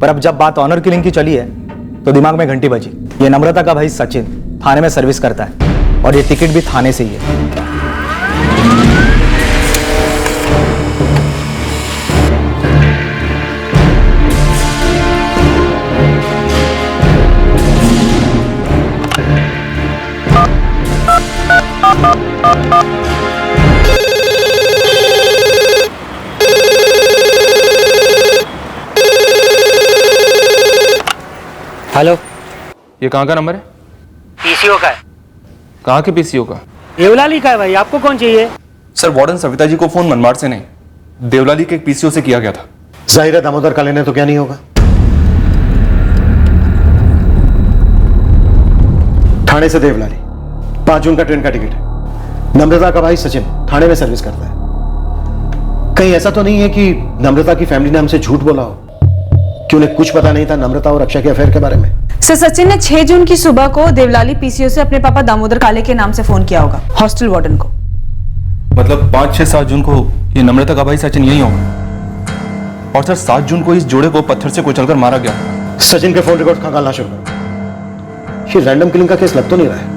पर अब जब बात ऑनर किलिंग की चली है तो दिमाग में घंटी बजी। ये नम्रता का भाई सचिन थाने में सर्विस करता है, और ये टिकट भी थाने से ही है। हेलो, ये कहाँ का नंबर है? पीसीओ का है। कहाँ के पीसीओ का? देवलाली का है भाई, आपको कौन चाहिए? सर, वार्डन सविता जी को फोन मनमाड़ से नहीं, देवलाली के एक पीसीओ से किया गया था। जाहिर है दामोदर काले ने तो क्या नहीं होगा। थाने से देवलाली, 5 जून का ट्रेन का टिकट है। नम्रता का भाई सचिन थाने में सर्विस करता है। कहीं ऐसा तो नहीं है कि नम्रता की फैमिली ने हमसे झूठ बोला हो कि उन्हें कुछ पता नहीं था नम्रता और अक्षय के अफेयर के बारे में? सर, सचिन ने 6 जून की सुबह को देवलाली पीसीओ से अपने पापा दामोदर काले के नाम से फोन किया होगा हॉस्टल वार्डन को। मतलब 5, 6, 7 जून को ये नम्रता का भाई सचिन यही होगा। और सर 7 जून को इस जोड़े को पत्थर से कुचलकर मारा गया। सचिन के फोन रिकॉर्ड खंगालना शुरू करो। ये रैंडम किलिंग का केस लग तो नहीं रहा है?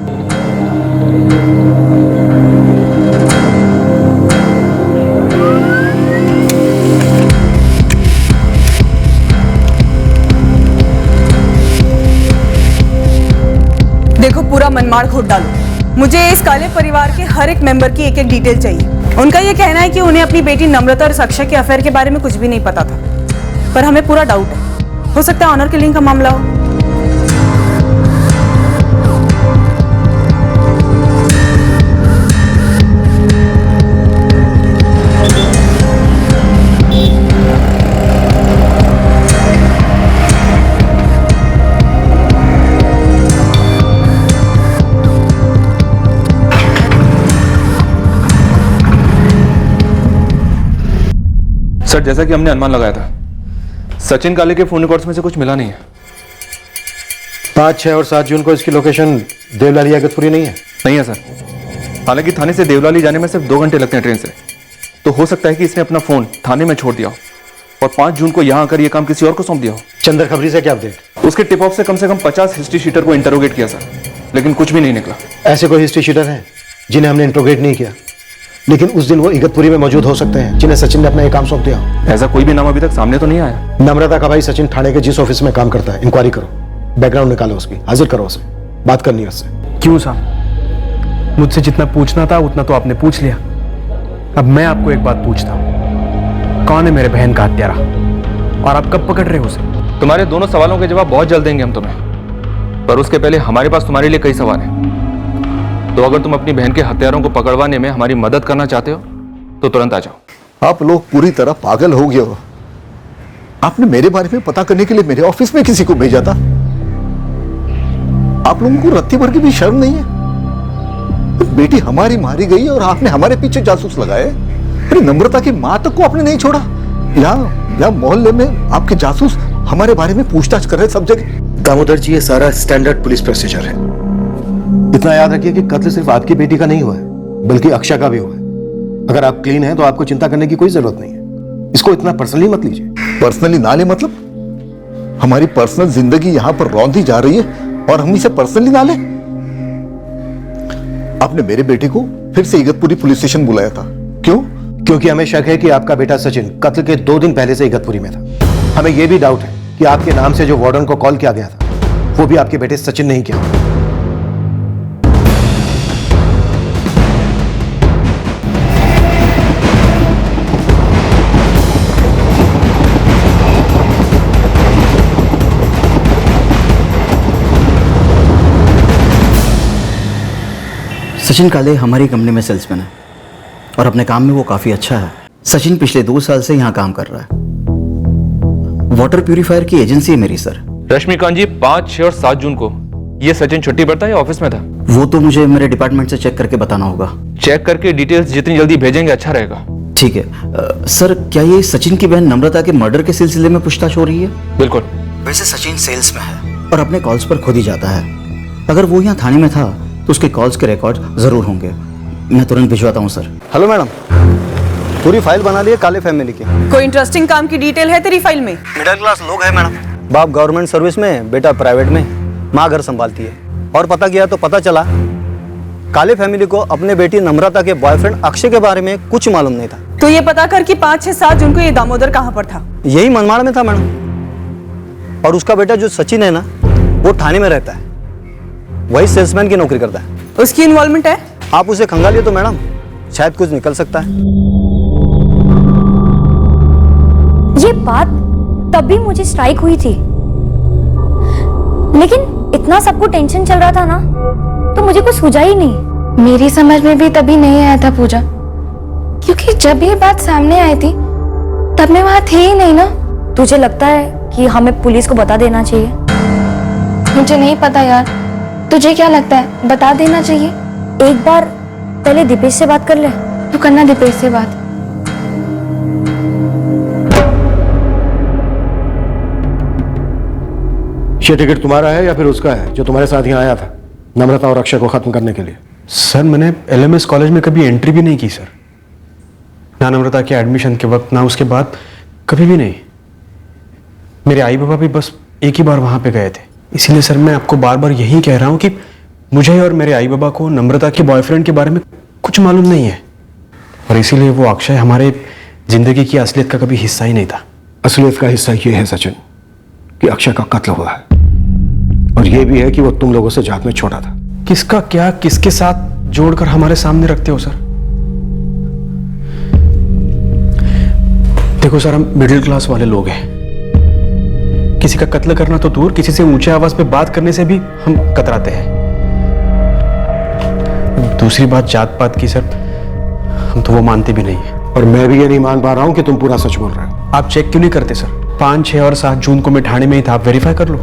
देखो, पूरा मनमाड़ खोद डालो। मुझे इस काले परिवार के हर एक मेंबर की एक एक डिटेल चाहिए। उनका ये कहना है कि उन्हें अपनी बेटी नम्रता और अक्षय के अफेयर के बारे में कुछ भी नहीं पता था, पर हमें पूरा डाउट है। हो सकता है ऑनर किलिंग का मामला हो। सर, जैसा कि हमने अनुमान लगाया था, सचिन काले के फोन रिकॉर्ड्स में से कुछ मिला नहीं है। 5, 6 और 7 जून को इसकी लोकेशन देवलाली अगतपुरी नहीं है? नहीं है सर। हालांकि थाने से देवलाली जाने में सिर्फ 2 घंटे लगते हैं ट्रेन से, तो हो सकता है कि इसने अपना फोन थाने में छोड़ दिया हो और 5 जून को यहां आकर यह काम किसी और को सौंप दिया हो। चंदर खबरी से क्या अपडेट? उसके टिप ऑफ से कम 50 हिस्ट्री शीटर को इंटरोगेट किया सर, लेकिन कुछ भी नहीं निकला। ऐसे कोई हिस्ट्री शीटर हैं जिन्हें हमने इंट्रोगेट नहीं किया, लेकिन उस दिन वो इगतपुरी में मौजूद हो सकते हैं, जिन्हें सचिन ने अपना ये काम सौंप दिया? ऐसा कोई भी नाम अभी तक सामने तो नहीं आया। नम्रता का भाई सचिन थाने के जिस ऑफिस में काम करता है, इंक्वायरी करो, बैकग्राउंड निकालो उसकी, हाजिर करो उसे, बात करनी है उससे। क्यों साहब? मुझसे जितना पूछना था उतना तो आपने पूछ लिया। अब मैं आपको एक बात पूछता हूँ, कौन है मेरे बहन का हत्यारा और आप कब पकड़ रहे हो उसे? तुम्हारे दोनों सवालों के जवाब बहुत जल्द देंगे हम तुम्हें, पर उसके पहले हमारे पास तुम्हारे लिए कई सवाल हैं। तो अगर तुम अपनी बहन के हत्यारों को पकड़वाने में हमारी मदद करना चाहते हो तो तुरंत आ जाओ। आप लोग पूरी तरह पागल हो गए हो। आपने मेरे बारे में पता करने के लिए मेरे ऑफिस में किसी को भेजा था? आप लोगों को रत्ती भर की भी शर्म नहीं है? बेटी हमारी मारी गई और आपने हमारे पीछे जासूस लगाए। अरे नम्रता की मां तक को आपने नहीं छोड़ा। यहाँ मोहल्ले में आपके जासूस हमारे बारे में पूछताछ कर रहे सब जगह। दामोदर जी, ये सारा स्टैंडर्ड पुलिस प्रोसीजर है। इतना याद रखिए कि कत्ल सिर्फ आपकी बेटी का नहीं हुआ है, बल्कि अक्षय का भी हुआ है। अगर आप क्लीन हैं तो आपको चिंता करने की कोई जरूरत नहीं है। इसको इतना पर्सनली मत लीजिए। पर्सनली ना ले मतलब? हमारी पर्सनल जिंदगी यहां पर रौंदी जा रही है और हम इसे पर्सनली ना ले? आपने मेरे बेटे को फिर से इगतपुरी पुलिस स्टेशन बुलाया था, क्यों? क्योंकि हमें शक है कि आपका बेटा सचिन कत्ल के 2 दिन पहले से इगतपुरी में था। हमें यह भी डाउट है कि आपके नाम से जो वार्डन को कॉल किया गया था वो भी आपके बेटे सचिन ने ही किया। सचिन काले हमारी कंपनी में सेल्समैन है और अपने काम में वो काफ़ी अच्छा है। सचिन पिछले 2 साल से यहाँ काम कर रहा है। वाटर प्यूरिफायर की एजेंसी है मेरी सर। रश्मिकांत जी, 5, 6 और 7 जून को ये सचिन छुट्टी पर था या ऑफिस में था? वो तो मुझे मेरे डिपार्टमेंट से चेक करके बताना होगा। चेक करके डिटेल्स जितनी जल्दी भेजेंगे अच्छा रहेगा। ठीक है। सर, क्या ये सचिन की बहन नम्रता के मर्डर के सिलसिले में पूछताछ हो रही है? बिल्कुल। वैसे सचिन सेल्स में है और अपने कॉल्स पर खुद ही जाता है। अगर वो यहाँ थाने में था तो उसके कॉल्स के रिकॉर्ड जरूर होंगे। मैं तुरंत भिजवाता हूँ सर। हेलो मैडम, पूरी फाइल बना ली है काले फैमिली की। कोई इंटरेस्टिंग काम की डिटेल है तेरी फाइल में? मिडिल क्लास लोग हैं मैडम। बाप गवर्नमेंट सर्विस में, बेटा प्राइवेट में, माँ घर संभालती है। और पता किया तो पता चला काले फैमिली को अपने बेटी नम्रता के बॉयफ्रेंड अक्षय के बारे में कुछ मालूम नहीं था। तो ये पता कर कि 5, 6, 7 जून को ये दामोदर कहाँ पर था? यही मनमाड़ में था मैडम। और उसका बेटा जो सचिन है ना, वो थाने में रहता है, वही सेल्समैन की नौकरी करता है। उसकी इन्वॉल्वमेंट है? आप उसे खंगालिए तो मैडम, शायद कुछ निकल सकता है। ये बात तब भी मुझे स्ट्राइक हुई थी, लेकिन इतना सबको टेंशन चल रहा था ना, तो मुझे कुछ सूझा ही नहीं। मेरी समझ में भी तभी नहीं आया था पूजा, क्योंकि जब ये बात सामने आई थी तब मैं वहां थी ही नहीं ना। तुझे लगता है कि हमें पुलिस को बता देना चाहिए? मुझे नहीं पता यार, तुझे क्या लगता है? बता देना चाहिए। एक बार पहले दीपेश से बात कर ले। तू करना दीपेश से बात। ये टिकट तुम्हारा है या फिर उसका है जो तुम्हारे साथ यहाँ आया था नम्रता और अक्षय को खत्म करने के लिए? सर मैंने LMS कॉलेज में कभी एंट्री भी नहीं की सर, ना नम्रता के एडमिशन के वक्त ना उसके बाद, कभी भी नहीं। मेरे आई बाबा भी बस एक ही बार वहां पे गए थे। इसीलिए सर मैं आपको बार बार यही कह रहा हूं कि मुझे और मेरे आई बाबा को नम्रता के बॉयफ्रेंड के बारे में कुछ मालूम नहीं है, और इसीलिए वो अक्षय हमारे जिंदगी की असलियत का कभी हिस्सा ही नहीं था। असलियत का हिस्सा ये है सचिन कि अक्षय का कत्ल हुआ है, और ये भी है कि वो तुम लोगों से जात में छोटा था। किसका क्या किसके साथ जोड़कर हमारे सामने रखते हो सर? देखो सर, हम मिडिल क्लास वाले लोग हैं। किसी का कत्ल करना तो दूर, किसी से ऊंचे आवाज पे बात करने से भी हम कतराते हैं। दूसरी बात जात पात की सर, हम तो वो मानते भी नहीं है। और मैं भी ये नहीं मान पा रहा हूं कि तुम पूरा सच बोल रहे हो। आप चेक क्यों नहीं करते सर? 5, 6 और 7 जून को मैं ठाणे में ही था, आप वेरीफाई कर लो।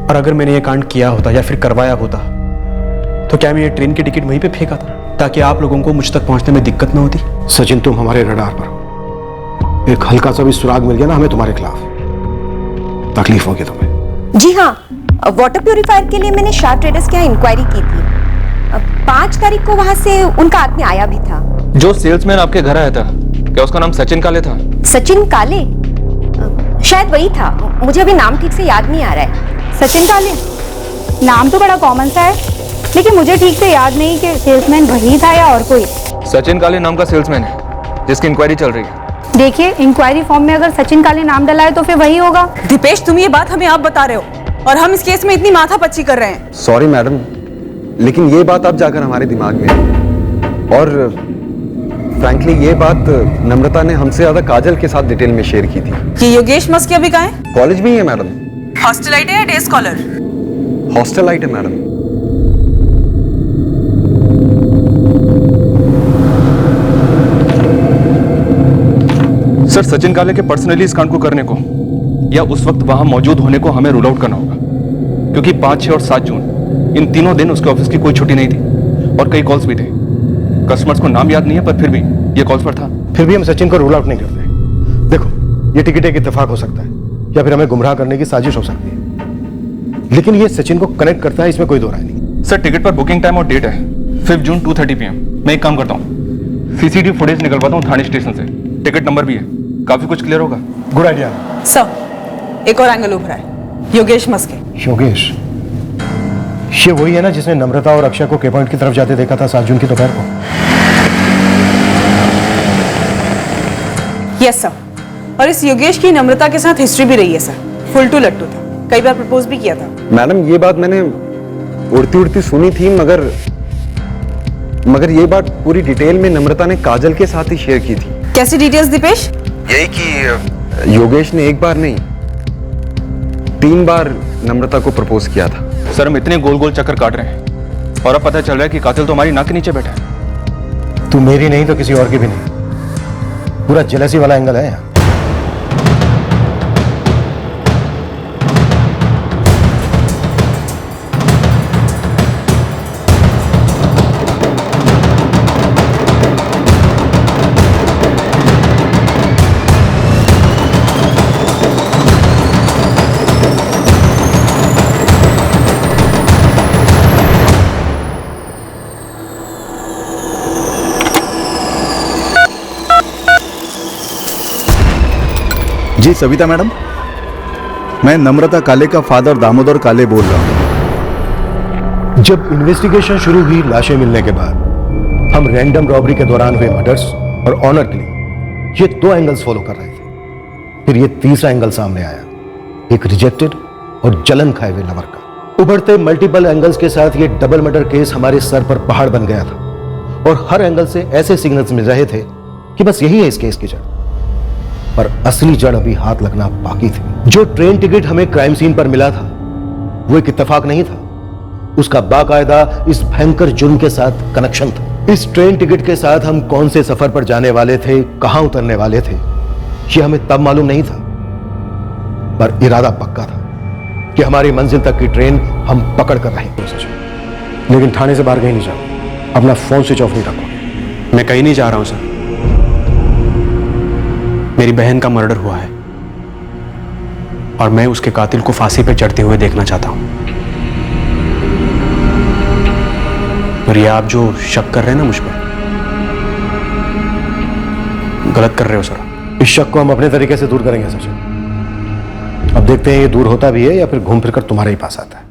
और अगर मैंने ये कांड किया होता या फिर करवाया होता तो क्या मैं ये ट्रेन की टिकट वहीं पे फेंका था ताकि आप लोगों को मुझ तक पहुंचने में दिक्कत ना होती? सचिन, तुम हमारे रडार पर हो। एक हल्का सा भी सुराग मिल गया ना हमें तुम्हारे खिलाफ, तकलीफ होगी तुम्हें। जी हाँ, वाटर प्यूरिफायर के लिए मैंने शाह ट्रेडर्स के यहाँ इंक्वायरी की थी। 5 तारीख को वहां से उनका आदमी आया भी था। जो सेल्समैन आपके घर आया था, क्या उसका नाम सचिन काले था? सचिन काले? शायद वही था, मुझे अभी नाम ठीक से याद नहीं आ रहा है। सचिन काले नाम तो बड़ा कॉमन सा है, लेकिन मुझे ठीक से याद नहीं कि सेल्समैन वही था या और कोई। सचिन काले नाम का सेल्समैन है जिसकी इंक्वायरी चल रही है। देखिए, इंक्वायरी फॉर्म में अगर सचिन काले नाम डला है तो फिर वही होगा। दीपेश, तुम ये बात हमें आप बता रहे हो और हम इस केस में इतनी माथापच्ची कर रहे हैं। सॉरी मैडम, लेकिन ये बात अब जाकर हमारे दिमाग में है। और फ्रैंकली ये बात नम्रता ने हमसे ज्यादा काजल के साथ डिटेल में शेयर की थी। ये योगेश मस्की अभी कहाँ है? कॉलेज में ही है मैडम। हॉस्टलाइट है या डे स्कॉलर? हॉस्टलाइट है मैडम। सर, सचिन काले के पर्सनली इस कांड को करने को या उस वक्त वहां मौजूद होने को हमें रूल आउट करना होगा, क्योंकि 5, 6 और 7 जून इन तीनों दिन उसके ऑफिस की कोई छुट्टी नहीं थी और कई कॉल्स भी थे। कस्टमर्स को नाम याद नहीं है, पर फिर भी ये कॉल्स पर था। फिर भी हम सचिन को रूल आउट नहीं करते। देखो, ये टिकट एक इत्तेफाक हो सकता है या फिर हमें गुमराह करने की साजिश हो सकती है, लेकिन ये सचिन को कनेक्ट करता है, इसमें कोई दो राय नहीं। सर, टिकट पर बुकिंग टाइम और डेट है 5 जून 2:30 PM। मैं एक काम करता हूँ, CCTV फुटेज निकलवाता हूँ थाने स्टेशन से, टिकट नंबर भी है, काफी कुछ क्लियर होगा। गुड आइडिया सर, एक और एंगल उभरा है, योगेश मस्के। योगेश, ये वही है ना जिसने नम्रता और अक्षय को के पॉइंट की तरफ जाते देखा था 7 जून की दोपहर को? यस सर, और इस योगेश की नम्रता के साथ हिस्ट्री भी रही है सर। फुल टू लट्टू था, कई बार प्रपोज भी किया था। मैडम, ये बात मैंने उड़ती उड़ती सुनी थी, मगर ये बात पूरी डिटेल में नम्रता ने काजल के साथ ही शेयर की थी। कैसी डिटेल्स दीपेश? यही कि योगेश ने एक बार नहीं 3 बार नम्रता को प्रपोज किया था। सर, हम इतने गोल गोल चक्कर काट रहे हैं और अब पता चल रहा है कि कातिल तो हमारी नाक के नीचे बैठा है। तू मेरी नहीं तो किसी और की भी नहीं, पूरा जेलसी वाला एंगल है यहाँ। जी सविता मैडम, मैं नम्रता काले का फादर दामोदर काले बोल रहा हूँ। जब इन्वेस्टिगेशन शुरू हुई लाशें मिलने के बाद, हम रैंडम रॉबरी के दौरान हुए मर्डर्स और ऑनर किलिंग, ये 2 एंगल्स फॉलो कर रहे थे। फिर ये तीसरा एंगल सामने आया, एक रिजेक्टेड और जलन खाए हुए लवर का। उभरते मल्टीपल एंगल्स के साथ ये डबल मर्डर केस हमारे सर पर पहाड़ बन गया था और हर एंगल से ऐसे सिग्नल्स मिल रहे थे कि बस यही है इस केस की जड़। पर असली जड़ अभी हाथ लगना बाकी थी। जो ट्रेन टिकट हमें क्राइम सीन पर मिला था वो एक इत्तेफाक नहीं था, उसका बाकायदा इस भयंकर जुर्म के साथ कनेक्शन था। इस ट्रेन टिकट के साथ हम कौन से सफर पर जाने वाले थे, कहां उतरने वाले थे, ये हमें तब मालूम नहीं था, पर इरादा पक्का था कि हमारी मंजिल तक की ट्रेन हम पकड़ कर रहेंगे। लेकिन थाने से बाहर कहीं नहीं जाओ, अपना फोन स्विच ऑफ नहीं रखो। मैं कहीं नहीं जा रहा हूं सर। मेरी बहन का मर्डर हुआ है और मैं उसके कातिल को फांसी पर चढ़ते हुए देखना चाहता हूं। और ये आप जो शक कर रहे हैं ना मुझ पर, गलत कर रहे हो सर। इस शक को हम अपने तरीके से दूर करेंगे सचिन। अब देखते हैं ये दूर होता भी है या फिर घूम फिर कर तुम्हारे ही पास आता है।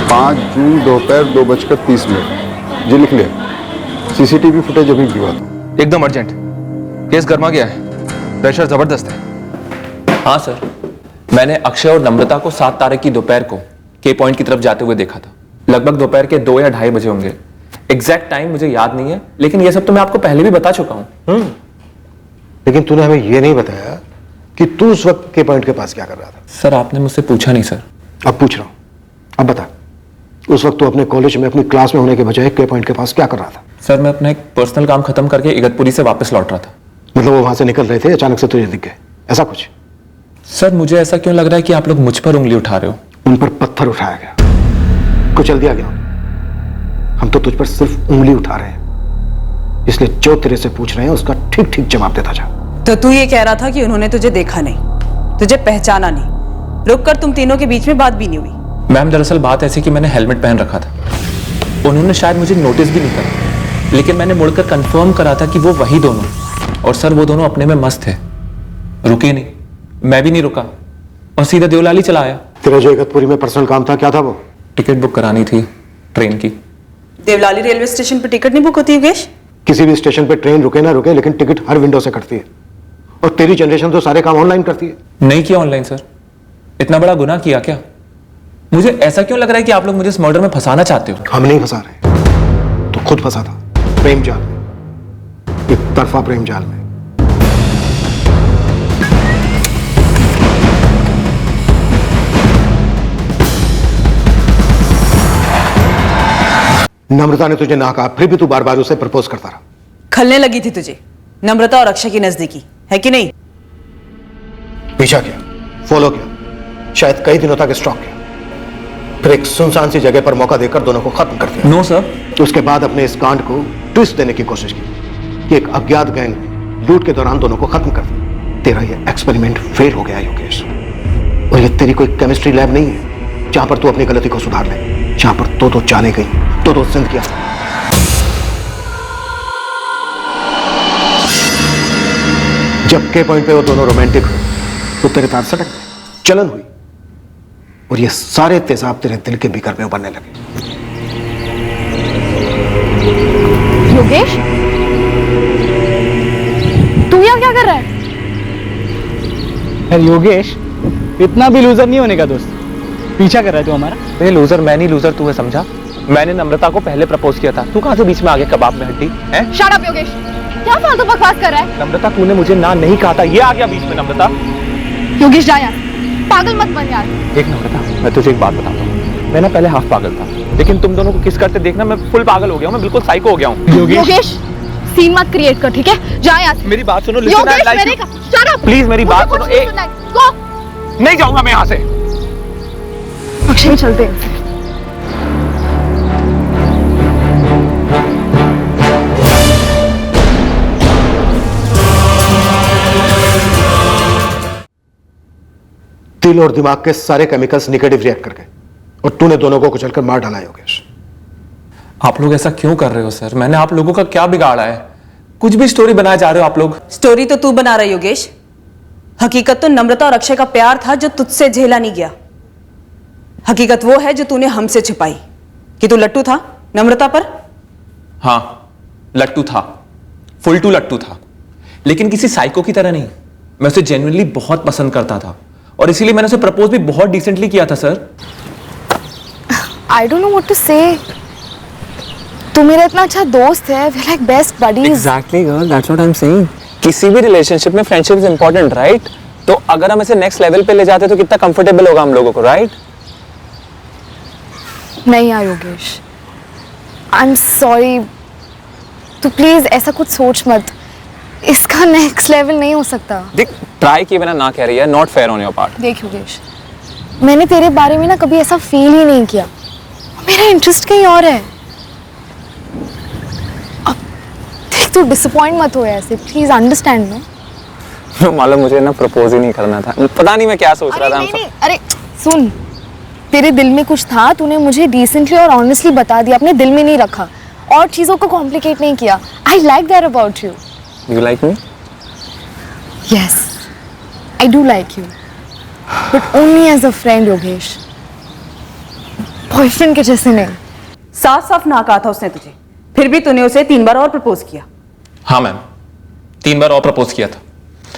5 जून दोपहर 2:30। जी लिख लिया। सीसीटीवी फुटेज अभी भिजवाता हूं। एकदम अर्जेंट, केस गर्मा गया है, प्रेशर जबरदस्त है। हाँ सर, मैंने अक्षय और नम्रता को 7 तारीख की दोपहर को के पॉइंट की तरफ जाते हुए देखा था। लगभग दोपहर के 2 या 2:30 बजे होंगे। एग्जैक्ट टाइम मुझे याद नहीं है, लेकिन ये सब तो मैं आपको पहले भी बता चुका हूं। लेकिन तूने हमें यह नहीं बताया कि तू उस वक्त के पॉइंट के पास क्या कर रहा था। सर आपने मुझसे पूछा नहीं सर। अब पूछ रहा हूं, अब बता, उस वक्त तू अपने कॉलेज में अपनी क्लास में होने के बजाय के पॉइंट के पास क्या कर रहा था। सर मैं अपना एक पर्सनल काम खत्म करके इगतपुरी से वापस लौट रहा था। मतलब वो वहां से निकल रहे थे, अचानक से तुझे दिख गए, ऐसा कुछ? सर मुझे ऐसा क्यों लग रहा है कि आप लोग मुझ पर उंगली उठा रहे हो। उन पर पत्थर उठाया गया, कुचल दिया गया। हम तो तुझ पर सिर्फ उंगली उठा रहे हैं, इसलिए जो तेरे से पूछ रहे हैं उसका ठीक ठीक जवाब देता जा। तो तू ये कह रहा था कि उन्होंने तुझे देखा नहीं, तुझे पहचाना नहीं, रुककर तुम तीनों के बीच में बात भी नहीं हुई। मैम दरअसल बात ऐसी कि मैंने हेलमेट पहन रखा था, उन्होंने शायद मुझे नोटिस भी नहीं करा, लेकिन मैंने मुड़कर कंफर्म करा था कि वो वही दोनों, और सर वो दोनों अपने में मस्त थे, रुके नहीं, मैं भी नहीं रुका और सीधा देवलाली चला आया। तेरा जो इगतपुरी में पर्सनल काम था, क्या था वो? टिकट बुक करानी थी ट्रेन की। देवलाली रेलवे स्टेशन पर टिकट नहीं बुक होती योगेश? किसी भी स्टेशन पे ट्रेन रुके ना रुके, लेकिन टिकट हर विंडो से कटती है। और तेरी जनरेशन तो सारे काम ऑनलाइन करती है। नहीं किया ऑनलाइन सर, इतना बड़ा गुनाह किया क्या? मुझे ऐसा क्यों लग रहा है कि आप लोग मुझे इस मर्डर में फंसाना चाहते हो? हम नहीं फंसा रहे, तो खुद फंसा था प्रेम जाल में, एक तरफा प्रेम जाल में। नम्रता ने तुझे ना कहा, फिर भी तू बार बार उसे प्रपोज करता रहा। खलने लगी थी तुझे नम्रता और अक्षय की नजदीकी, है कि नहीं? पीछा किया, फॉलो किया, शायद कई दिनों तक स्टॉक किया, फिर एक सुनसान सी जगह पर मौका देकर दोनों को खत्म कर दिया। No sir. उसके बाद अपने इस कांड को ट्विस्ट देने की कोशिश की कि एक अज्ञात गैंग लूट के दौरान दोनों को खत्म कर दिया। तेरा ये एक्सपेरिमेंट फेल हो गया योगेश, और ये तेरी कोई केमिस्ट्री लैब नहीं है जहां पर तू अपनी गलती को सुधार ले, जहां पर तो जाने गई तो सिंध किया। जब के पॉइंट पे वो दोनों रोमांटिक हुए तो तेरे तार सटक गए, चलन हुई, और ये सारे तेजाब तेरे दिल के भीतर में उभरने लगे। योगेश, तू यहाँ क्या कर रहा है? यार योगेश, इतना भी लूजर नहीं होने का दोस्त। पीछा कर रहा है तू हमारा? नहीं लूजर मैं नहीं, लूजर तू है, समझा? मैंने नम्रता को पहले प्रपोज किया था, तू कहां से बीच में आ गया कबाब में हड्डी है? शट अप योगेश, क्या फालतू बकवास कर रहा है? नम्रता तूने मुझे ना नहीं कहा था, ये आ गया बीच में। नम्रता योगेश जा यार, पागल मत बन यार। देख नम्रता, मैं तुझे एक बात बताता हूँ, मैं ना पहले हाफ पागल था, लेकिन तुम दोनों को किस करते देखना मैं फुल पागल हो गया हूँ, मैं बिल्कुल साइको हो गया हूँ। योगेश सीन मत क्रिएट कर, ठीक है? जा यार। मेरी बात सुनो, प्लीज मेरी बात सुनो। नहीं जाऊंगा मैं यहाँ से। अक्षय चलते हैं। दिल और दिमाग के सारे केमिकल्स नेगेटिव रिएक्ट कर गए और तूने दोनों को कुचलकर मार डाला योगेश। आप लोग ऐसा क्यों कर रहे हो सर? मैंने आप लोगों का क्या बिगाड़ा है? कुछ भी स्टोरी बनाए जा रहे हो आप लोग। स्टोरी तो तू बना रहा योगेश, हकीकत तो नम्रता और अक्षय का प्यार था जो तुझसे झेला नहीं गया। हकीकत वो है जो तूने हमसे छिपाई कि तू लट्टू था नम्रता पर। हाँ लट्टू था, फुल टू लट्टू था, लेकिन किसी साइको की तरह नहीं। मैं उसे जेन्युइनली बहुत पसंद करता था और इसीलिए मैंने उसे प्रपोज भी बहुत डिसेंटली किया था sir. I don't know what to say. तू मेरा इतना अच्छा दोस्त है, we're like best buddies. Exactly, girl. That's what I'm saying. किसी भी रिलेशनशिप में फ्रेंडशिप इज इंपॉर्टेंट, राइट? तो अगर हम इसे नेक्स्ट लेवल पे ले जाते तो कितना कंफर्टेबल होगा हम लोगों को, राइट? नहीं यार योगेश, आई एम सॉरी, तू प्लीज ऐसा कुछ सोच मत, इसका नेक्स्ट लेवल नहीं हो सकता। देख, ट्राई किए बिना ना कह रही है, not fair on your part. देख योगेश, मैंने तेरे बारे में ना कभी ऐसा फील ही नहीं किया, मेरा इंटरेस्ट कहीं और है। अब देख, तू डिसअपॉइंट मत हो ऐसे, प्लीज अंडरस्टैंड ना। मालूम मुझे ना प्रपोज ही नहीं करना था, पता नहीं मैं क्या सोच रहा था। नहीं, अरे सुन, तेरे दिल में कुछ था, तूने मुझे डिसेंटली और ऑनेस्टली बता दिया, अपने दिल में नहीं रखा और चीजों को कॉम्प्लिकेट नहीं किया। I like that about you. You like me? Yes, I do like you, but only as a friend, Yogesh, boyfriend के जैसे नहीं। साफ साफ ना कहा था उसने तुझे, फिर भी तूने उसे 3 बार और प्रपोज किया। हाँ मैम, 3 बार और प्रपोज किया था,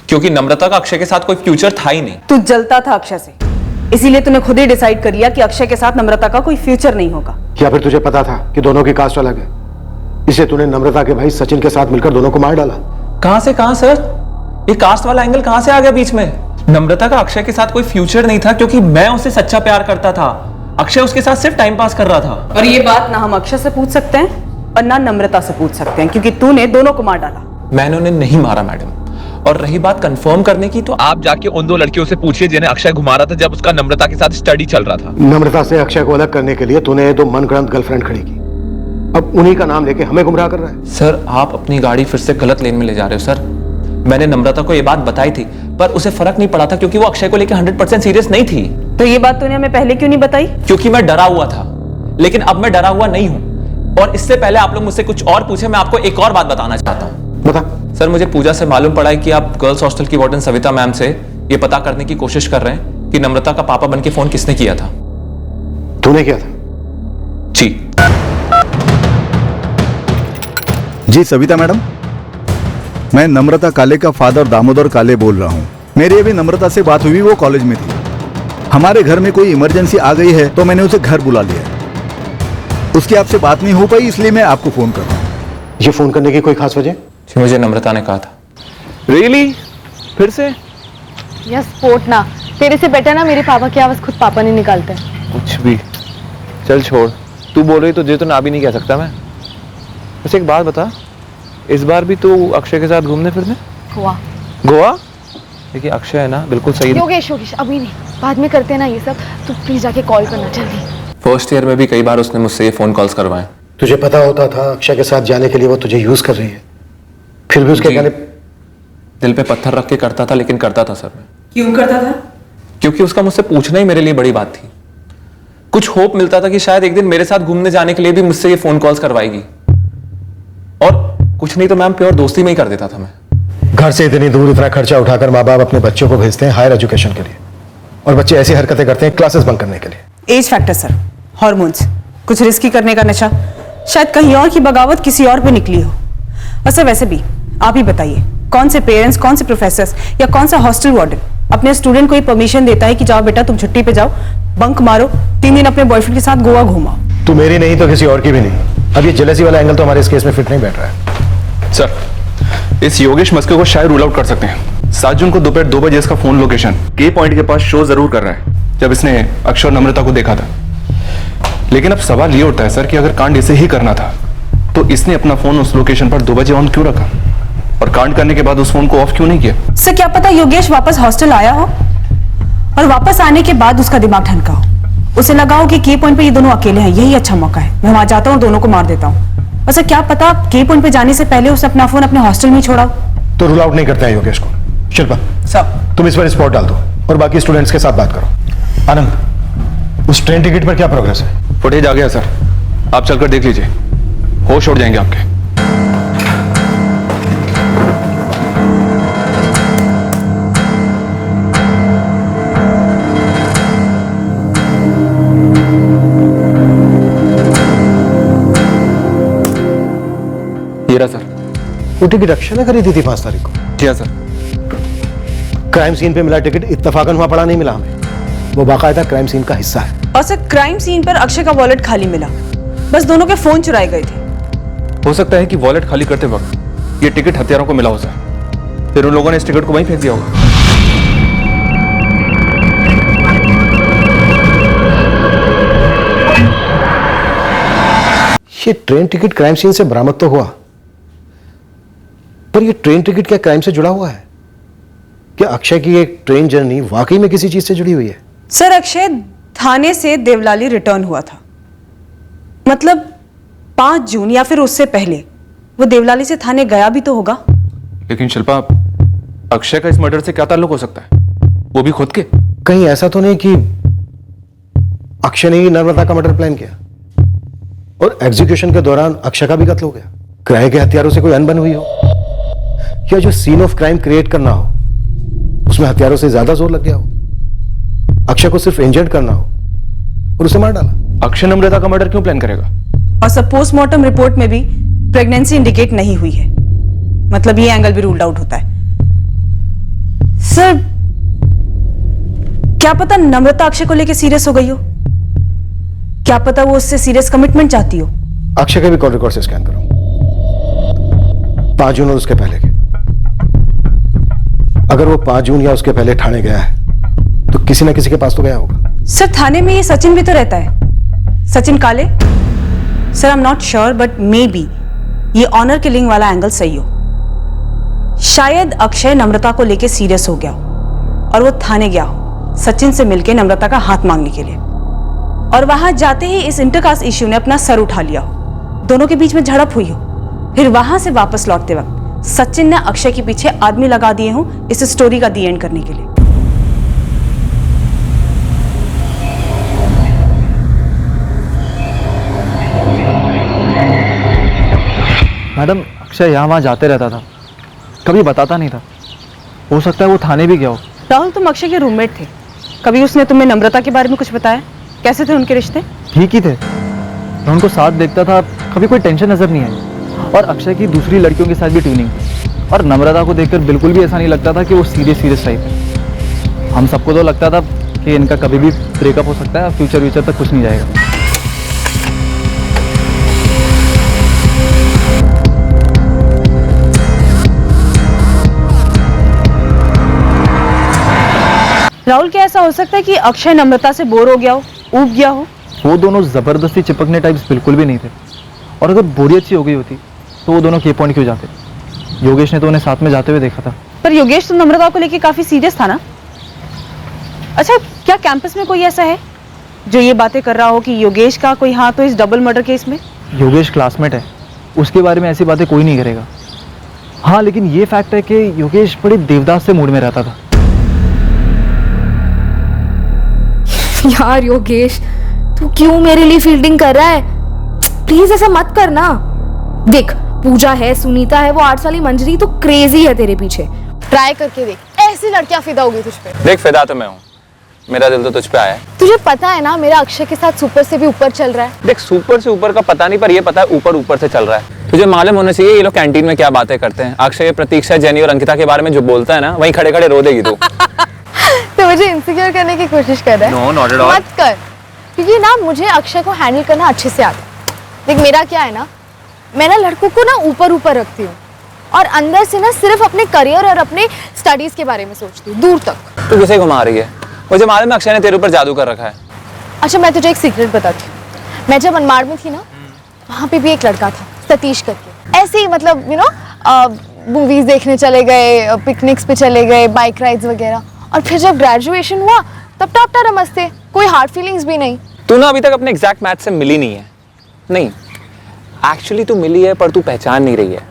क्योंकि नम्रता का अक्षय के साथ कोई फ्यूचर था ही नहीं। तू जलता था अक्षय से, इसीलिए तूने खुद ही डिसाइड कर लिया कि अक्षय के साथ नम्रता का कोई फ्यूचर नहीं होगा। या फिर तुझे पता था कि दोनों की कास्ट अलग है, इसलिए तूने नम्रता के भाई सचिन के साथ मिलकर दोनों को मार डाला? कहां से कहां सर, ये कास्ट वाला एंगल कहां से आ गया बीच में? नम्रता का अक्षय के साथ कोई फ्यूचर नहीं था क्योंकि मैं उससे सच्चा प्यार करता था, अक्षय उसके साथ सिर्फ टाइम पास कर रहा था। और ये बात ना हम अक्षय से पूछ सकते हैं और ना नम्रता से पूछ सकते हैं, क्योंकि तूने दोनों को मार डाला। मैंने उन्हें नहीं मारा मैडम, और रही बात कंफर्म करने की, तो आप जाके उन 2 लड़कियों से पूछिए जिन्हें अक्षय घुमा रहा था जब उसका नम्रता के साथ स्टडी चल रहा था। नम्रता से अक्षय को अलग करने के लिए तूने 2 मनगढ़ंत गर्लफ्रेंड खड़ी की, अब उन्हीं का नाम लेके हमें गुमराह कर रहा है। सर, आप अपनी गाड़ी फिर से गलत लेन में ले जा रहे हो सर। मैंने नम्रता को ये बात बताई थी, पर उसे फर्क नहीं पड़ा था क्योंकि वो अक्षय को लेकर 100% सीरियस नहीं थी। तो ये बात तूने हमें पहले क्यों नहीं बताई? क्योंकि मैं डरा हुआ था, लेकिन अब मैं डरा हुआ नहीं हूं। और इससे पहले आप लोग मुझसे कुछ और पूछे, मैं आपको एक और बात बताना चाहता हूं। बता। सर, मुझे पूजा से मालूम पड़ा है कि आप गर्ल्स हॉस्टल की वार्डन सविता मैम से ये पता करने की कोशिश कर रहे हैं कि नम्रता का पापा बनके फोन किसने किया था। तूने किया था? जी। जी सविता मैडम, मैं नम्रता काले का फादर दामोदर काले बोल रहा हूँ। मेरी अभी नम्रता से बात हुई, वो कॉलेज में थी। हमारे घर में कोई इमरजेंसी आ गई है तो मैंने उसे घर बुला लिया। उसकी आपसे बात नहीं हो पाई, इसलिए मैं आपको फोन कर रहा हूँ। ये फोन करने की कोई खास वजह? जी, मुझे नम्रता ने कहा था। रियली? फिर से? यस, स्पोर्ट ना, तेरे से बेटर ना मेरे पापा की आवाज खुद पापा नहीं निकालते। कुछ भी, चल छोड़, तू बोल रही तो तुझे तो ना भी नहीं कह सकता मैं। बस एक बात बता, इस बार भी तू अक्षय के साथ घूमने फिरने? गोवा? देखिए अक्षय है ना, बिल्कुल सही। योगेश अभी नहीं, बाद में करते हैं ना ये सब, तू प्लीज जाके कॉल करना जल्दी। फर्स्ट ईयर में भी कई बार उसने मुझसे ये फोन कॉल्स करवाए। तुझे पता होता था अक्षय के साथ जाने के लिए वो तुझे यूज कर रही है, फिर भी उसके कहने दिल पे पत्थर रख के करता था, लेकिन करता था सर मैं। क्यों करता था? क्योंकि उसका मुझसे पूछना ही मेरे लिए बड़ी बात थी। कुछ होप मिलता था कि शायद एक दिन मेरे साथ घूमने जाने के लिए भी मुझसे ये फोन कॉल्स करवाएगी, और कुछ नहीं तो मैम प्योर दोस्ती में ही कर देता था मैं। घर से इतनी दूर इतना खर्चा उठाकर माँ बाप अपने बच्चों को भेजते हैं हायर एजुकेशन के लिए, और बच्चे ऐसी हरकतें करते हैं क्लासेस बंक करने के लिए। एज फैक्टर सर, हार्मोन्स, कुछ रिस्की करने का नशा, शायद कहीं और की बगावत किसी और पे निकली हो। अच्छा वैसे भी आप ही बताइए, कौन से पेरेंट्स, कौन से प्रोफेसर्स या कौन सा हॉस्टल वार्डन अपने स्टूडेंट को ये परमिशन देता है कि जाओ बेटा तुम छुट्टी पे जाओ, बंक मारो, 3 दिन अपने बॉयफ्रेंड के साथ गोवा घूमाओ? तू मेरी नहीं तो किसी और की भी नहीं। अब ये जेलसी वाला एंगल तो हमारे इस केस में फिट नहीं बैठ रहा है। सर, इस योगेश मस्के को शायद रूल आउट कर सकते हैं। 7 जून को दोपहर 2 बजे इसका फोन लोकेशन के पॉइंट के पास शो जरूर कर रहा है, जब इसने अक्षय और नम्रता को देखा था। लेकिन अब सवाल ये उठता है सर कि अगर कांड इसे ही करना था तो इसने अपना फोन उस लोकेशन पर 2 बजे ऑन क्यों रखा, और कांड करने के बाद उस फोन को ऑफ क्यों नहीं किया? सर क्या पता योगेश वापस हॉस्टल आया हो और वापस आने के बाद उसका दिमाग ठनका हो, उसे लगा हो कि के पॉइंट पे ये दोनों अकेले हैं, यही अच्छा मौका है, मैं वहां जाता हूँ, दोनों को मार देता हूँ। अच्छा क्या पता के पॉइंट पे जाने से पहले उसने अपना फोन अपने हॉस्टल में ही छोड़ा। तो रूल आउट नहीं करते हैं योगेश को। शिल्पा सब तुम इस पर स्पॉट डाल दो और बाकी स्टूडेंट्स के साथ बात करो। आनंद, उस ट्रेन टिकट पर क्या प्रोग्रेस है? फुटेज आ गया सर, आप चलकर देख लीजिए, होश उड़ जाएंगे आपके। सर वो टिकट अक्षय ने खरीदी थी 5 तारीख को? जी हाँ सर। क्राइम सीन पे मिला टिकट इत्तेफाकन वहां पड़ा नहीं मिला हमें, वो बाकायदा क्राइम सीन का हिस्सा है। और सर क्राइम सीन पर अक्षय का वॉलेट खाली मिला, बस दोनों के फोन चुराए गए थे। हो सकता है कि वॉलेट खाली करते वक्त ये टिकट हत्यारों को मिला हो जाए, फिर उन लोगों ने इस टिकट को वहीं फेंक दिया होगा। ये ट्रेन टिकट क्राइम सीन से बरामद तो हुआ, पर ये ट्रेन टिकट क्या क्राइम से जुड़ा हुआ है? क्या अक्षय की एक ट्रेन जर्नी वाकई में किसी चीज से जुड़ी हुई है? सर, अक्षय थाने से देवलाली रिटर्न हुआ था, मतलब 5 जून या फिर उससे पहले वो देवलाली से थाने गया भी तो होगा। लेकिन शिल्पा, अक्षय का इस मर्डर से क्या ताल्लुक हो सकता है, वो भी खुद के? कहीं ऐसा तो नहीं कि अक्षय ने ही नर्मदा का मर्डर प्लान किया और एग्जीक्यूशन के दौरान अक्षय का भी कत्ल हो गया? किराए के हथियारों से कोई अनबन हुई हो, या जो सीन ऑफ क्राइम क्रिएट करना हो उसमें हथियारों से ज्यादा जोर लग गया हो, अक्षय को सिर्फ इंजर्ड करना हो और उसे मार डाला। अक्षय नम्रता का मर्डर क्यों प्लान करेगा? और सब पोस्टमार्टम रिपोर्ट में भी प्रेगनेंसी इंडिकेट नहीं हुई है, मतलब ये एंगल भी रूल्ड आउट होता है। सर, क्या पता नम्रता अक्षय को लेकर सीरियस हो गई हो, क्या पता वो उससे सीरियस कमिटमेंट चाहती हो। अक्षय के भी कॉल रिकॉर्ड से स्कैन करो, 5 जून और उसके पहले के। अगर वो 5 जून या उसके पहले ठाणे गया है तो किसी ना किसी के पास तो गया होगा। सर, थाने में ये सचिन भी तो रहता है, सचिन काले। Sir, I am not sure but may be ये ऑनर किलिंग वाला एंगल सही हो। शायद अक्षय नम्रता को लेके सीरियस हो गया हो और वो थाने गया हो सचिन से मिलके नम्रता का हाथ मांगने के लिए, और वहां जाते ही इस इंटरकास्ट इश्यू ने अपना सर उठा लिया हो, दोनों के बीच में झड़प हुई हो। फिर वहां से वापस लौटते वक्त सचिन ने अक्षय के पीछे आदमी लगा दिए हो इस स्टोरी का दी एंड करने के लिए। मैडम, अक्षय यहाँ वहाँ जाते रहता था, कभी बताता नहीं था। हो सकता है वो थाने भी गया हो। राहुल, तुम अक्षय के रूममेट थे, कभी उसने तुम्हें नम्रता के बारे में कुछ बताया? कैसे थे उनके रिश्ते? ठीक ही थे, मैं उनको साथ देखता था, कभी कोई टेंशन नजर नहीं आई। और अक्षय की दूसरी लड़कियों के साथ भी ट्यूनिंग थी, और नम्रता को देखकर बिल्कुल भी ऐसा नहीं लगता था कि वो सीरियस टाइप है। हम सबको तो लगता था कि इनका कभी भी ब्रेकअप हो सकता है, फ्यूचर तक कुछ नहीं जाएगा। राहुल, क्या ऐसा हो सकता है कि अक्षय नम्रता से बोर हो गया हो, ऊब गया हो? वो दोनों जबरदस्ती चिपकने टाइप्स बिल्कुल भी नहीं थे, और अगर बोरियत सी हो गई होती तो वो दोनों के पॉइंट क्यों जाते? योगेश ने तो उन्हें साथ में जाते हुए देखा था। पर योगेश तो नम्रता को लेके काफी सीरियस था ना। अच्छा, क्या कैंपस में कोई ऐसा है जो ये बातें कर रहा हो कि योगेश का कोई हाथ तो इस डबल मर्डर केस में? योगेश क्लासमेट है, उसके बारे में ऐसी बातें कोई नहीं करेगा। हाँ, लेकिन ये फैक्ट है कि योगेश बड़े देवदास से मूड में रहता था। यार योगेश, तू क्यों मेरे लिए फील्डिंग कर रहा है? प्लीज ऐसा मत करना। देख, पूजा है, सुनीता है, वो 8 साली मंजरी तो क्रेजी है तेरे पीछे। ट्राई करके देख, ऐसी लड़कियां फिदा होगी तुझ पे। देख, फिदा तो मैं हूँ, मेरा दिल तो तुझ पे आया है। तुझे पता है ना, मेरा अक्षय के साथ सुपर से भी ऊपर चल रहा है। देख, सुपर से ऊपर का पता नहीं, पर ये पता है ऊपर ऊपर से चल रहा है। तुझे मालूम होना चाहिए ये लोग कैंटीन में क्या बातें करते हैं। अक्षय, प्रतीक्षा, जेनी और अंकिता के बारे में जो बोलता है ना, वहीं खड़े खड़े रो देगी तू। तो मुझे इनसिक्योर करने की कोशिश कर रहा है? No, not at all. मत कर, क्योंकि ना मुझे अक्षय को हैंडल करना अच्छे से आता है। देख, मेरा क्या है ना, मैं ना लड़कों को ना ऊपर ऊपर रखती हूँ और अंदर से ना सिर्फ अपने करियर और अपने स्टडीज के बारे में सोचती हूँ, दूर तक। तू किसे घुमा रही है? मुझे मालूम है अक्षय ने तेरे ऊपर जादू कर रखा है। अच्छा, मैं तुझे एक सीक्रेट बताती हूँ। मैं जब मनमाड़ में थी ना, वहाँ पे भी एक लड़का था सतीश करके। ऐसे ही मतलब मूवीज देखने चले गए, पिकनिक्स पे चले गए, बाइक राइड्स वगैरह। और फिर जब ग्रेजुएशन हुआ तब टापटा नमस्ते, कोई हार्ड फीलिंग्स भी नहीं। तू ना अभी तक अपने एग्जैक्ट मैच से मिली नहीं है। नहीं, एक्चुअली तू मिली है पर तू पहचान नहीं रही है।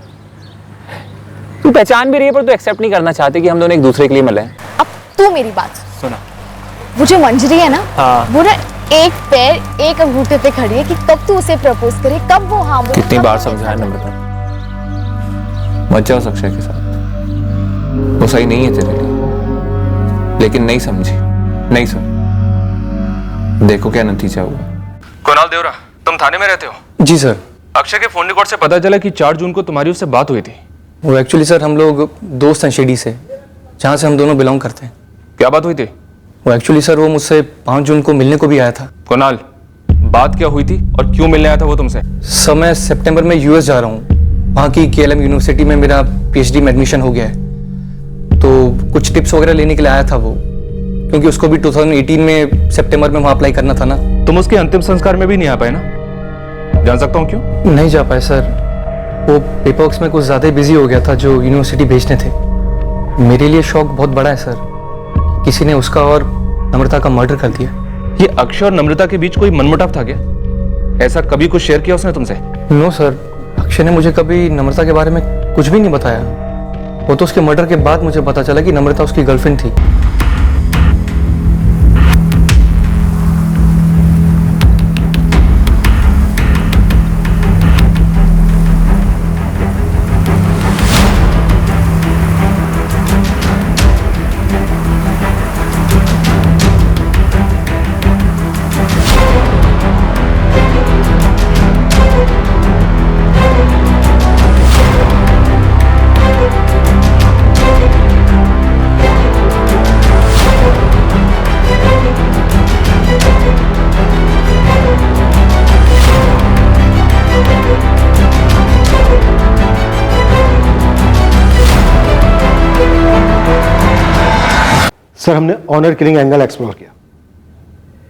तू पहचान भी रही है पर तू एक्सेप्ट नहीं करना चाहती कि हम दोनों एक दूसरे के लिए मिले। अब तू मेरी बात सुना, वो जो मंजरी है ना, हाँ। वो ना एक पैर एक अंगूठे पे खड़ी है कि कब तू उसे प्रपोज करे, कब वो हाँ बोले। कितनी बार समझाया नम्रता, मत जाओ अक्षय के साथ, वो सही नहीं है तेरे लिए। लेकिन नहीं समझी, नहीं सुन, देखो क्या नतीजा हुआ। कुणाल देवरा, तुम थाने में रहते हो? जी सर। अक्षय के फोन रिकॉर्ड से पता चला कि 4 जून को तुम्हारी उससे बात हुई थी। वो एक्चुअली सर हम लोग दोस्त हैं शिरडी से, जहाँ से हम दोनों बिलोंग करते हैं। क्या बात हुई थी? वो एक्चुअली सर वो मुझसे 5 जून को मिलने को भी आया था। कुणाल, बात क्या हुई थी और क्यों मिलने आया था वो तुमसे? सर मैं सितंबर में यूएस जा रहा हूँ। वहाँ की केएलएम यूनिवर्सिटी में मेरा पीएचडी में एडमिशन हो गया है, तो कुछ टिप्स वगैरह लेने के लिए आया था वो, क्योंकि उसको भी 2018 में सितंबर में वहाँ अप्लाई करना था ना। तुम उसके अंतिम संस्कार में भी नहीं आ पाए ना? जान सकता हूँ क्यों? नहीं जा पाए सर, वो पेपर्स में कुछ ज़्यादा बिजी हो गया था जो यूनिवर्सिटी भेजने थे। मेरे लिए शौक बहुत बड़ा है सर, किसी ने उसका और नम्रता का मर्डर कर दिया। ये अक्षय और नम्रता के बीच कोई मनमुटाव था क्या? ऐसा कभी कुछ शेयर किया उसने तुमसे? नो सर, अक्षय ने मुझे कभी नम्रता के बारे में कुछ भी नहीं बताया। वो तो उसके मर्डर के बाद मुझे पता चला कि नम्रता उसकी गर्लफ्रेंड थी। सर हमने ऑनर किलिंग एंगल एक्सप्लोर किया,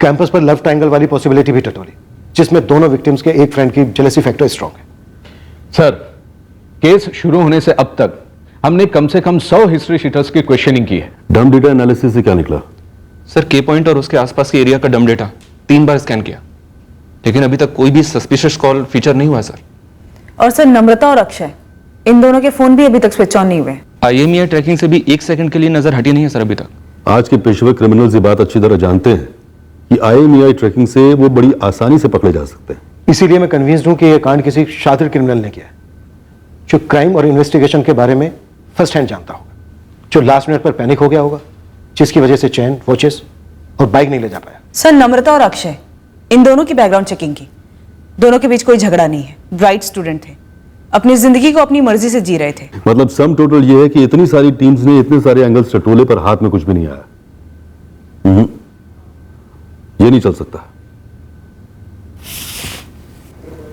कैंपस पर लव ट्रायंगल वाली पॉसिबिलिटी भी टटोली, जिसमें दोनों विक्टिम्स के एक फ्रेंड की जेलसी फैक्टर स्ट्रांग है। सर केस शुरू होने से अब तक हमने कम से कम 100 हिस्ट्री शीटर्स की क्वेश्चनिंग की है। डम डेटा एनालिसिस से क्या निकला? सर के पॉइंट और उसके आसपास के एरिया का डम डेटा 3 बार स्कैन किया, लेकिन अभी तक कोई भी सस्पिशियस कॉल फीचर नहीं हुआ सर। और सर नम्रता और अक्षय, इन दोनों के फोन भी अभी तक स्विच ऑन नहीं हुए। IMEI ट्रैकिंग से भी 1 सेकंड के लिए नजर हटी नहीं है सर अभी तक। आज के पेशेवर क्रिमिनल्स ये बात अच्छी तरह जानते हैं कि IMEI ट्रैकिंग से वो बड़ी आसानी से पकड़े जा सकते हैं। इसीलिए मैं कन्विंस्ड हूं कि यह कांड किसी शातिर क्रिमिनल ने किया है, जो क्राइम और इन्वेस्टिगेशन के बारे में फर्स्ट हैंड जानता होगा, जो लास्ट मिनट पर पैनिक हो गया होगा, जिसकी वजह से चैन, वॉचेस और बाइक नहीं ले जा पाया। सर नम्रता और अक्षय, इन दोनों की बैकग्राउंड चेकिंग की, दोनों के बीच कोई झगड़ा नहीं है, ब्राइट स्टूडेंट थे, अपनी जिंदगी को अपनी मर्जी से जी रहे थे। मतलब सम टोटल ये है कि इतनी सारी टीम्स ने इतने सारे एंगल्स टटोले पर हाथ में कुछ भी नहीं आया। ये नहीं चल सकता।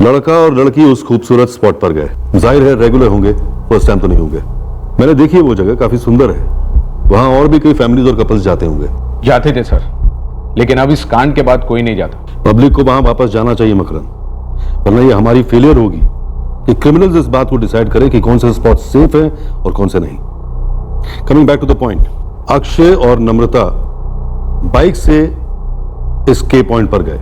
लड़का और लड़की उस खूबसूरत स्पॉट पर गए, जाहिर है रेगुलर होंगे, फर्स्ट टाइम तो नहीं होंगे। मैंने देखी है वो जगह, काफी सुंदर है, वहां और भी कई फैमिलीज और कपल्स जाते होंगे। जाते थे सर, लेकिन अब इस कांड के बाद कोई नहीं जाता। पब्लिक को वहां वापस जाना चाहिए मकरन, वरना ये हमारी फेलियर होगी कि क्रिमिनल्स इस बात को डिसाइड करें कि कौन से स्पॉट सेफ है और कौन से नहीं। Coming back to the point, Akshay और नम्रता बाइक से इस के पॉइंट पर गए।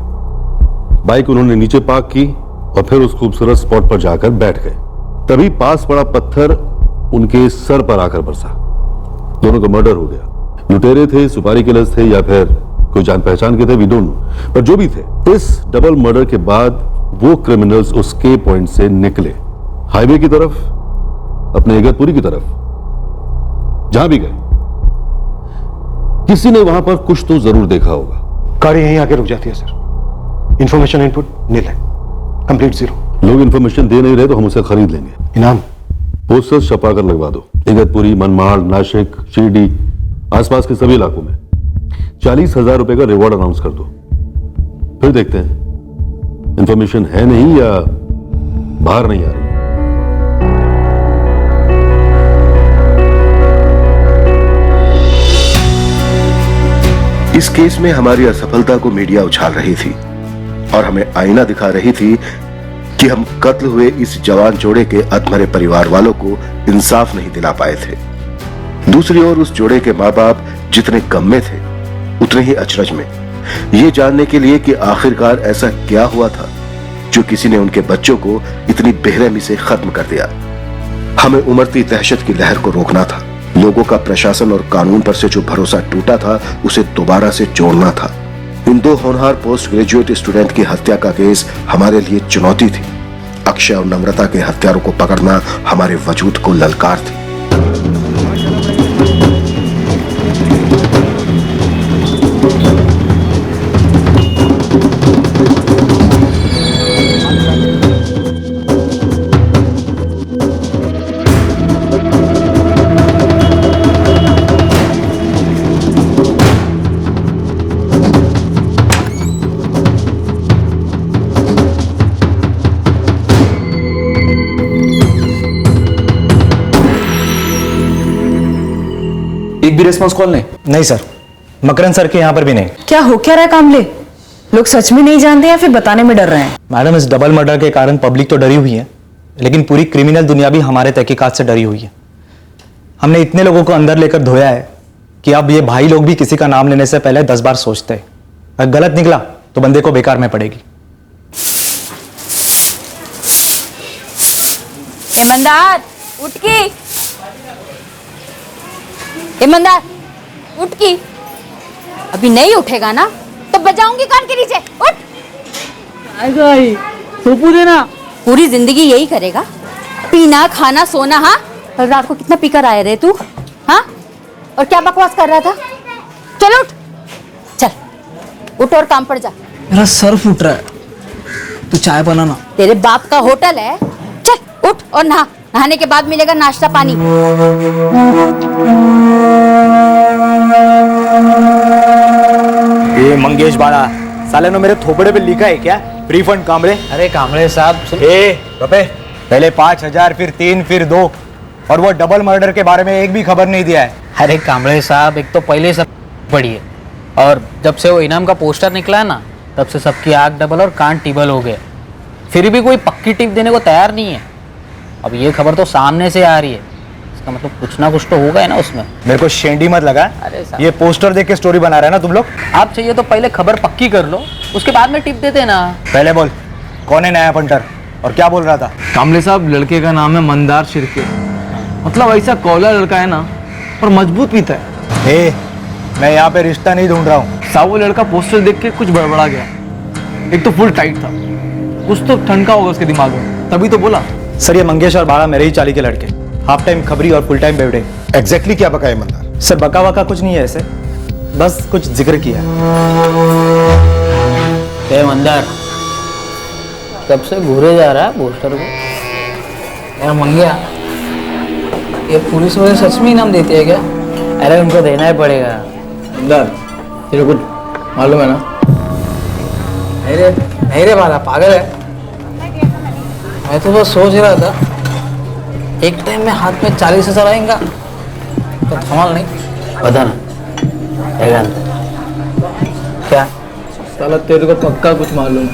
बाइक उन्होंने नीचे पार्क की और फिर उस खूबसूरत स्पॉट पर जाकर बैठ गए। तभी पास पड़ा पत्थर उनके सर पर आकर बरसा। दोनों का मर्डर हो गया। लुटेरे थे, सुपारी किलर्स थे, या फिर कोई जान पहचान के थे, वी डोंट नो। पर जो भी थे, इस डबल मर्डर के बाद वो क्रिमिनल्स उस के पॉइंट से निकले हाईवे की तरफ, अपने इगतपुरी की तरफ, जहां भी गए किसी ने वहां पर कुछ तो जरूर देखा होगा। गाड़ी यहीं आके रुक जाती है सर। इंफॉर्मेशन इनपुट नील है, कंप्लीट जीरो। लोग इंफॉर्मेशन दे नहीं रहे तो हम उसे खरीद लेंगे। इनाम पोस्टर्स छपा कर लगवा दो, इगतपुरी, मनमाड़, नासिक, शिरडी, आसपास के सभी इलाकों में 40,000 रुपए का रिवॉर्ड अनाउंस कर दो। फिर देखते हैं इंफॉर्मेशन है नहीं या बाहर नहीं आ रही। इस केस में हमारी असफलता को मीडिया उछाल रही थी और हमें आईना दिखा रही थी कि हम कत्ल हुए इस जवान जोड़े के अधमरे परिवार वालों को इंसाफ नहीं दिला पाए थे। दूसरी ओर उस जोड़े के माँ बाप जितने गम में थे उतने ही अचरज में, ये जानने के लिए कि आखिरकार ऐसा क्या हुआ था जो किसी ने उनके बच्चों को इतनी बेरहमी से खत्म कर दिया। हमें उमड़ती दहशत की लहर को रोकना था। लोगों का प्रशासन और कानून पर से जो भरोसा टूटा था उसे दोबारा से जोड़ना था। इन दो होनहार पोस्ट ग्रेजुएट स्टूडेंट की हत्या का केस हमारे लिए चुनौती थी। अक्षय और नम्रता के हत्यारों को पकड़ना हमारे वजूद को ललकार थी। एक भी रिस्पॉन्स कॉल नहीं? नहीं सर, मकरन सर के यहाँ पर भी नहीं। क्या हो क्या रहा है कामले? लोग सच में नहीं जानते या फिर बताने में डर रहे हैं? मैडम, इस डबल मर्डर के कारण पब्लिक तो डरी हुई है, लेकिन पूरी क्रिमिनल दुनिया भी हमारे तहकीकात से डरी हुई है। हमने इतने लोगों को अंदर लेकर धोया है कि अब ये भाई लोग भी किसी का नाम लेने से पहले 10 बार सोचते हैं। अगर गलत निकला तो बंदे को बेकार में पड़ेगी। ईमानदार उठ की, ईमानदार उठ की। अभी नहीं उठेगा ना तो बजाऊंगी कान के नीचे। उठ। सोपू देना। पूरी जिंदगी यही करेगा, पीना खाना सोना। हाँ, कल रात को कितना पीकर आया रे तू? हाँ, और क्या बकवास कर रहा था? चल उठ, चल उठ और काम पर जा। मेरा सर फूट रहा है, तू चाय बनाना। तेरे बाप का होटल है, चल उठ और नहा। नहाने के बाद मिलेगा नाश्ता पानी। ये मंगेश बाड़ा साले ने मेरे थोपड़े पे लिखा है क्या फ्री फंड कामरे? अरे कामरे साहब, पहले 5,000 फिर 3 फिर 2 और वो डबल मर्डर के बारे में एक भी खबर नहीं दिया है। अरे कामरे साहब, एक तो पहले सब पढ़िए, और जब से वो इनाम का पोस्टर निकला है ना, तब से सबकी आग डबल और कान टिबल हो गए। फिर भी कोई पक्की टिप देने को तैयार नहीं है। अब ये खबर तो सामने से आ रही है, इसका मतलब कुछ ना कुछ तो होगा है ना उसमें। मेरे को शेंडी मत लगा। ये पोस्टर देख के स्टोरी बना रहा है ना तुम लोग। आप चाहिए तो पहले खबर पक्की कर लो, उसके बाद में टिप देते ना। पहले बोल, कौन है नया पंटर और क्या बोल रहा था? कामले साहब, लड़के का नाम है मंदार शिर्के। मतलब ऐसा कौला लड़का है ना, और मजबूत भी था। मैं यहाँ पे रिश्ता नहीं ढूंढ रहा हूँ साहब। वो लड़का पोस्टर देख के कुछ बड़बड़ा गया। एक तो फुल टाइट था, कुछ तो ठनका होगा उसके दिमाग में, तभी तो बोला। सर, ये मंगेश और बाड़ा मेरे ही चाली के लड़के, हाफ टाइम खबरी और फुल टाइम बेवड़े। एग्जैक्टली क्या बका है मंदार? सर, बका वका कुछ नहीं है ऐसे, बस कुछ जिक्र किया। मंदार कब से घूरे जा रहा है पोस्टर को? यार मंगिया, ये पुलिस वाले सच में इनाम देते हैं क्या? अरे उनको देना ही पड़ेगा। मंदार, तेरे को मालूम है ना? नहीं रे बाला, पागल है। मैं तो बस सोच रहा था, एक टाइम में हाथ में 40,000 आएगा तो धमाल नहीं। बता ना क्या? साला तेरे को पक्का कुछ मालूम है।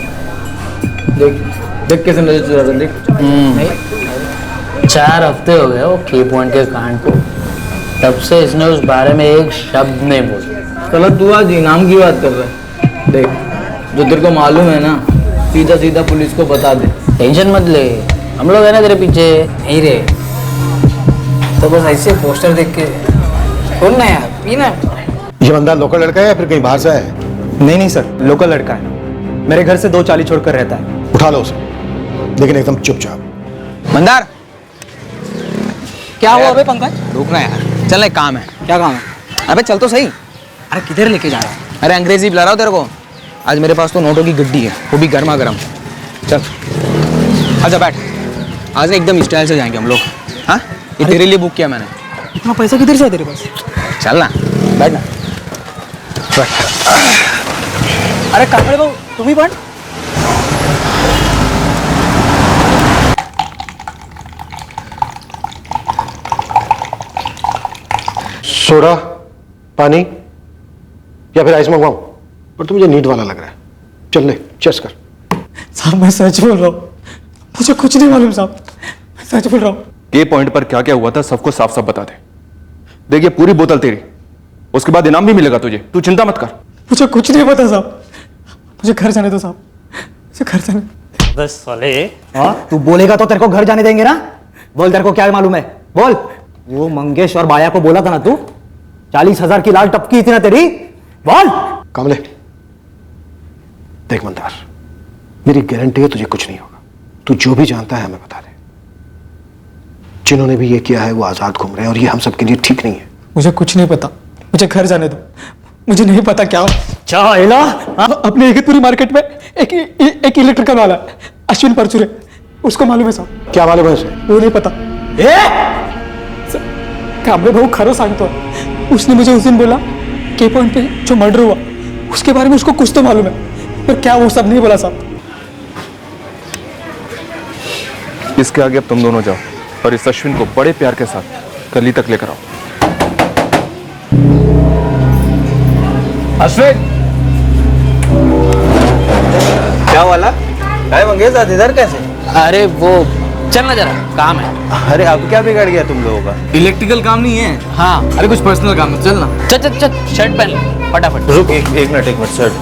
देख देख कैसे नजर चुरा रहा है, देख। नहीं, 4 हफ्ते हो गए वो की पॉइंट के कांड को, तब से इसने उस बारे में एक शब्द नहीं बोला। साला तू आज इनाम की बात कर रहा है। देख, जो तेरे को मालूम है ना, सीधा सीधा पुलिस को बता दे। टेंशन मत ले, हम लोग है ना तेरे पीछे। नहीं रे, तो बस ऐसे पोस्टर देख के खोल ना यार, पीना। ये बंदा लोकल लड़का है या फिर कहीं बाहर से आया है? नहीं सर, लोकल लड़का है, मेरे घर से 2 चाली छोड़कर रहता है। उठा लो उसे, लेकिन एकदम चुपचाप। मंदार, क्या हुआ बे पंकज? रुकना यार, चल एक काम है। क्या काम है? अबे चल तो सही। अरे किधर लेके जा रहा है? अरे अंग्रेजी बुला रहा हूँ तेरे को। आज मेरे पास तो नोटों की गड्डी है, वो भी गर्मा गर्म। चल आजा बैठ, आज ना एकदम स्टाइल से जाएंगे हम लोग। हाँ, ये तेरे लिए बुक किया मैंने। इतना पैसा किधर से है तेरे पास? चल ना, बैठ ना। अरे काकड़े बाबू, तुम ही बन। सोडा, पानी या फिर आइस मंगवाऊं? पर तो मुझे नीट वाला लग रहा है। चल ले, चेस कर। साहब, मैं सच बोल रहा हूँ, मुझे कुछ नहीं मालूम साहब, मैं सच बोल रहा हूँ। के पॉइंट पर क्या क्या हुआ था सबको साफ साफ बता दे। देखिए, पूरी बोतल तेरी, उसके बाद इनाम भी मिलेगा तुझे, तू चिंता मत कर। मुझे कुछ नहीं पता साहब, मुझे घर जाने दो साहब, मुझे घर जाने। बस साले, तू बोलेगा तो तेरे को घर जाने देंगे ना? बोल, तेरे को क्या मालूम है? बोल। वो मंगेश और बाया को बोला था ना तू, 40,000 की लाल टपकी थी ना तेरी? बोल। कमले, देख मंदार, मेरी गारंटी है तुझे कुछ नहीं होगा। तू जो भी जानता है हमें बता दे। जिन्होंने भी ये किया है वो आजाद घूम रहे हैं और ये हम सबके लिए ठीक नहीं है। मुझे कुछ नहीं पता, मुझे घर जाने दो। मुझे नहीं पता क्या चाहेला। अपने इगतपुरी मार्केट में एक इलेक्ट्रिकल वाला है, अश्विन परचुरे, उसको मालूम है साहब। क्या मालूम है उसे? वो नहीं पता। कामरे भाऊ खरो सांगतो, उसने मुझे उस दिन बोला के पॉइंट पे जो मर्डर हुआ उसके बारे में उसको कुछ तो मालूम है, पर क्या वो सब नहीं बोला साहब। इसके आगे अब तुम दोनों जाओ और इस अश्विन को बड़े प्यार के साथ गली तक लेकर आओ। अश्विन, क्या वाला? काय मंगेश आज इधर कैसे? अरे वो चलना जरा, काम है। अरे अब क्या बिगड़ गया तुम लोगों का? इलेक्ट्रिकल काम नहीं है। हाँ, अरे कुछ पर्सनल काम है, चलना। चल चल चल, शर्ट पहन ले फटाफट। रुक एक मिनट शर्ट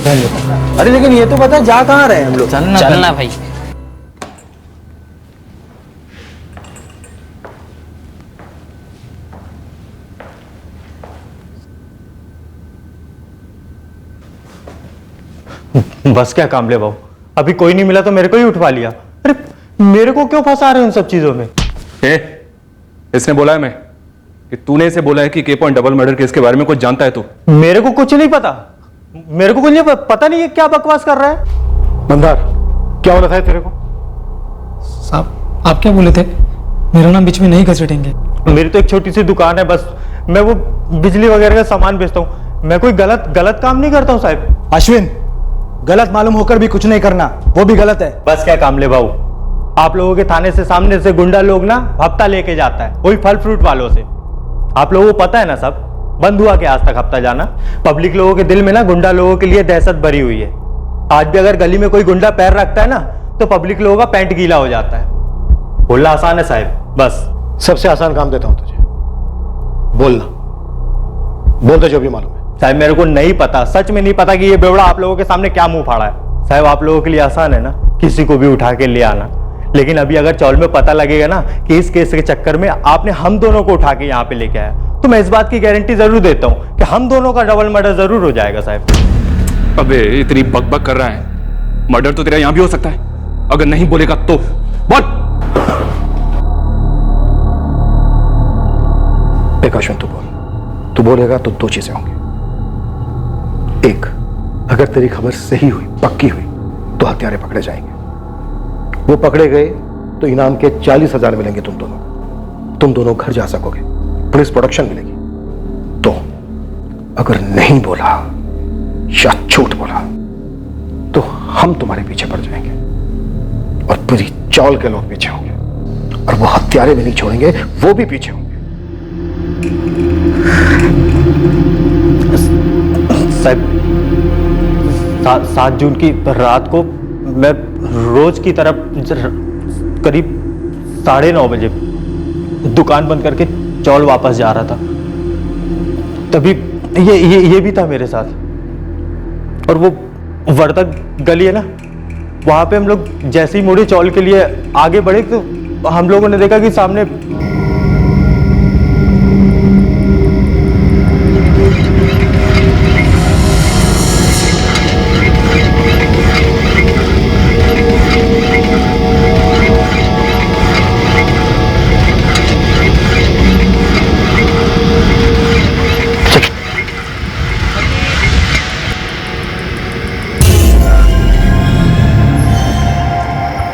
पहन लो। अरे लेकिन ये तो पता है जा कहाँ रहे हैं हम लोग? चलना भाई। बस क्या कामले बाबू, अभी कोई नहीं मिला तो मेरे को ही उठवा लिया। अरे मेरे को क्यों फंसा रहे हो उन सब चीजों में? इसने बोला है मैं कि तूने इसे बोला है कि के पॉइंट डबल मर्डर केस के बारे में कुछ जानता है तू? मेरे को कुछ नहीं पता, मेरे को कुछ नहीं पता नहीं है क्या बकवास कर रहा है। मंदार, क्या बोला था तेरे को? साहब आप क्या बोले थे? मेरा नाम बीच में नहीं घसीटेंगे। मेरी तो एक छोटी सी दुकान है, बस मैं वो बिजली वगैरह का सामान बेचता हूँ। मैं कोई गलत काम नहीं करता हूँ साहब। अश्विन, गलत मालूम होकर भी कुछ नहीं करना, वो भी गलत है। बस क्या कामले बाबू, आप लोगों के थाने से सामने से गुंडा लोग ना हफ्ता लेके जाता है, वही फल फ्रूट वालों से। आप लोगों को पता है ना सब, बंद हुआ क्या आज तक हफ्ता जाना? पब्लिक लोगों के दिल में ना गुंडा लोगों के लिए दहशत भरी हुई है। आज भी अगर गली में कोई गुंडा पैर रखता है ना तो पब्लिक लोगों का पैंट गीला हो जाता है। बोलना आसान है साहब, बस। सबसे आसान काम देता हूं तुझे, बोलना। बोल दे जो भी मालूम है। साहब मेरे को नहीं पता, सच में नहीं पता कि ये बेवड़ा आप लोगों के सामने क्या मुंह फाड़ा है। साहब आप लोगों के लिए आसान है ना किसी को भी उठा के ले आना, लेकिन अभी अगर चौल में पता लगेगा ना कि इस केस के चक्कर में आपने हम दोनों को उठा के यहाँ पे लेके आया, तो मैं इस बात की गारंटी जरूर देता हूँ कि हम दोनों का डबल मर्डर जरूर हो जाएगा साहब। अबे इतनी बकबक कर रहा है, मर्डर तो तेरा यहां भी हो सकता है। अगर नहीं बोलेगा तो बोल। देख अश्विन, तू बोलेगा तो दो चीजें होंगी। एक, अगर तेरी खबर सही हुई, पक्की हुई, तो हत्यारे पकड़े जाएंगे। वो पकड़े गए तो इनाम के 40,000 मिलेंगे तुम दोनों को। तुम दोनों घर जा सकोगे, पुलिस प्रोटेक्शन मिलेगी। तो अगर नहीं बोला या झूठ बोला तो हम तुम्हारे पीछे पड़ जाएंगे और पूरी चौल के लोग पीछे होंगे, और वो हत्यारे भी नहीं छोड़ेंगे, वो भी पीछे होंगे। साहब 7 जून की रात को मैं रोज की तरफ करीब 9:30 बजे दुकान बंद करके चौल वापस जा रहा था। तभी ये भी था मेरे साथ। और वो वर्तक गली है ना, वहां पे हम लोग जैसे ही मुड़े चौल के लिए आगे बढ़े तो हम लोगों ने देखा कि सामने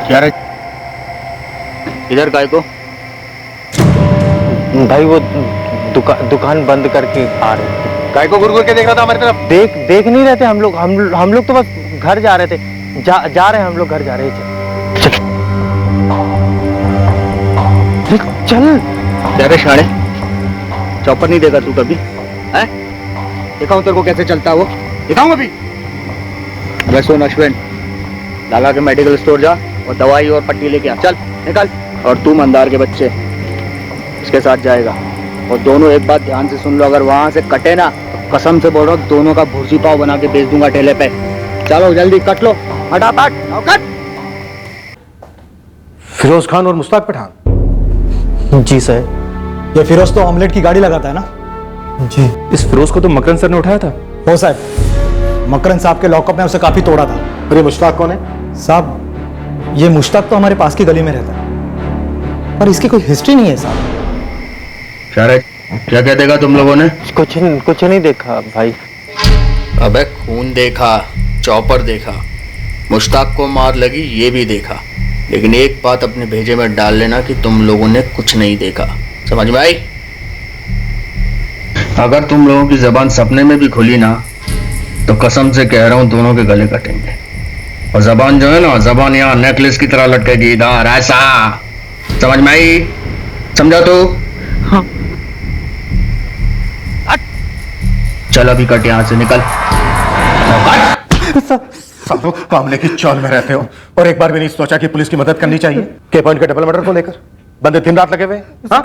क्या रे? इधर काय को? भाई वो दुकान बंद करके आ रहे। काय को गुरगुर के देख रहा था हमारी तरफ? देख नहीं रहे थे हम लोग तो बस घर जा रहे थे। जा रहे हैं हम लोग, घर जा रहे थे। चल क्या रे शाणे, चौपर नहीं देगा तू कभी? हैं? दिखाऊं तेरे को कैसे चलता है वो? दिखाऊं अभी? अबे सुन अश्विन, लाला के मेडिकल स्टोर जा और दवाई और पट्टी लेके आ। चल निकल। और तू मंदार के बच्चे इसके साथ जाएगा। और दोनों एक बात ध्यान से सुन लो, अगर वहां से कटे ना तो कसम से बोल रहा हूँ दोनों का भुर्जी पाव बना के बेच दूंगा ठेले पे। चलो जल्दी कट लो, फटाफट कट। फिरोज खान और मुश्ताक पठान? जी सर। ये फिरोज तो ऑमलेट की गाड़ी लगाता है ना? जी। इस फिरोज को तो मकरन सर ने उठाया था। हो साहब, मकरन साहब के लॉकअप में उसे काफी तोड़ा था। और ये मुश्ताक कौन है? साहब ये मुश्ताक तो हमारे पास की गली में रहता है, पर इसकी कोई हिस्ट्री नहीं है साहब। क्या देगा तुम लोगों ने? कुछ नहीं देखा भाई। अबे खून देखा, चौपर देखा, मुश्ताक को मार लगी ये भी देखा, लेकिन एक बात अपने भेजे में डाल लेना कि तुम लोगों ने कुछ नहीं देखा। समझ में आई? अगर तुम लोगों की जबान सपने में भी खुली ना तो कसम से कह रहा हूं दोनों के गले कटेंगे। और जबान जो है ना, जबान यहाँ नेकलेस की तरह लटकेगी इधर, ऐसा। समझ में आई? समझा तो? हाँ। चल अभी कट यहाँ से निकल। सालों कामले की चाल में रहते हो और एक बार भी नहीं सोचा कि पुलिस की मदद करनी चाहिए के पॉइंट के डबल मर्डर को लेकर बंदे दिन रात लगे हुए हैं। हाँ?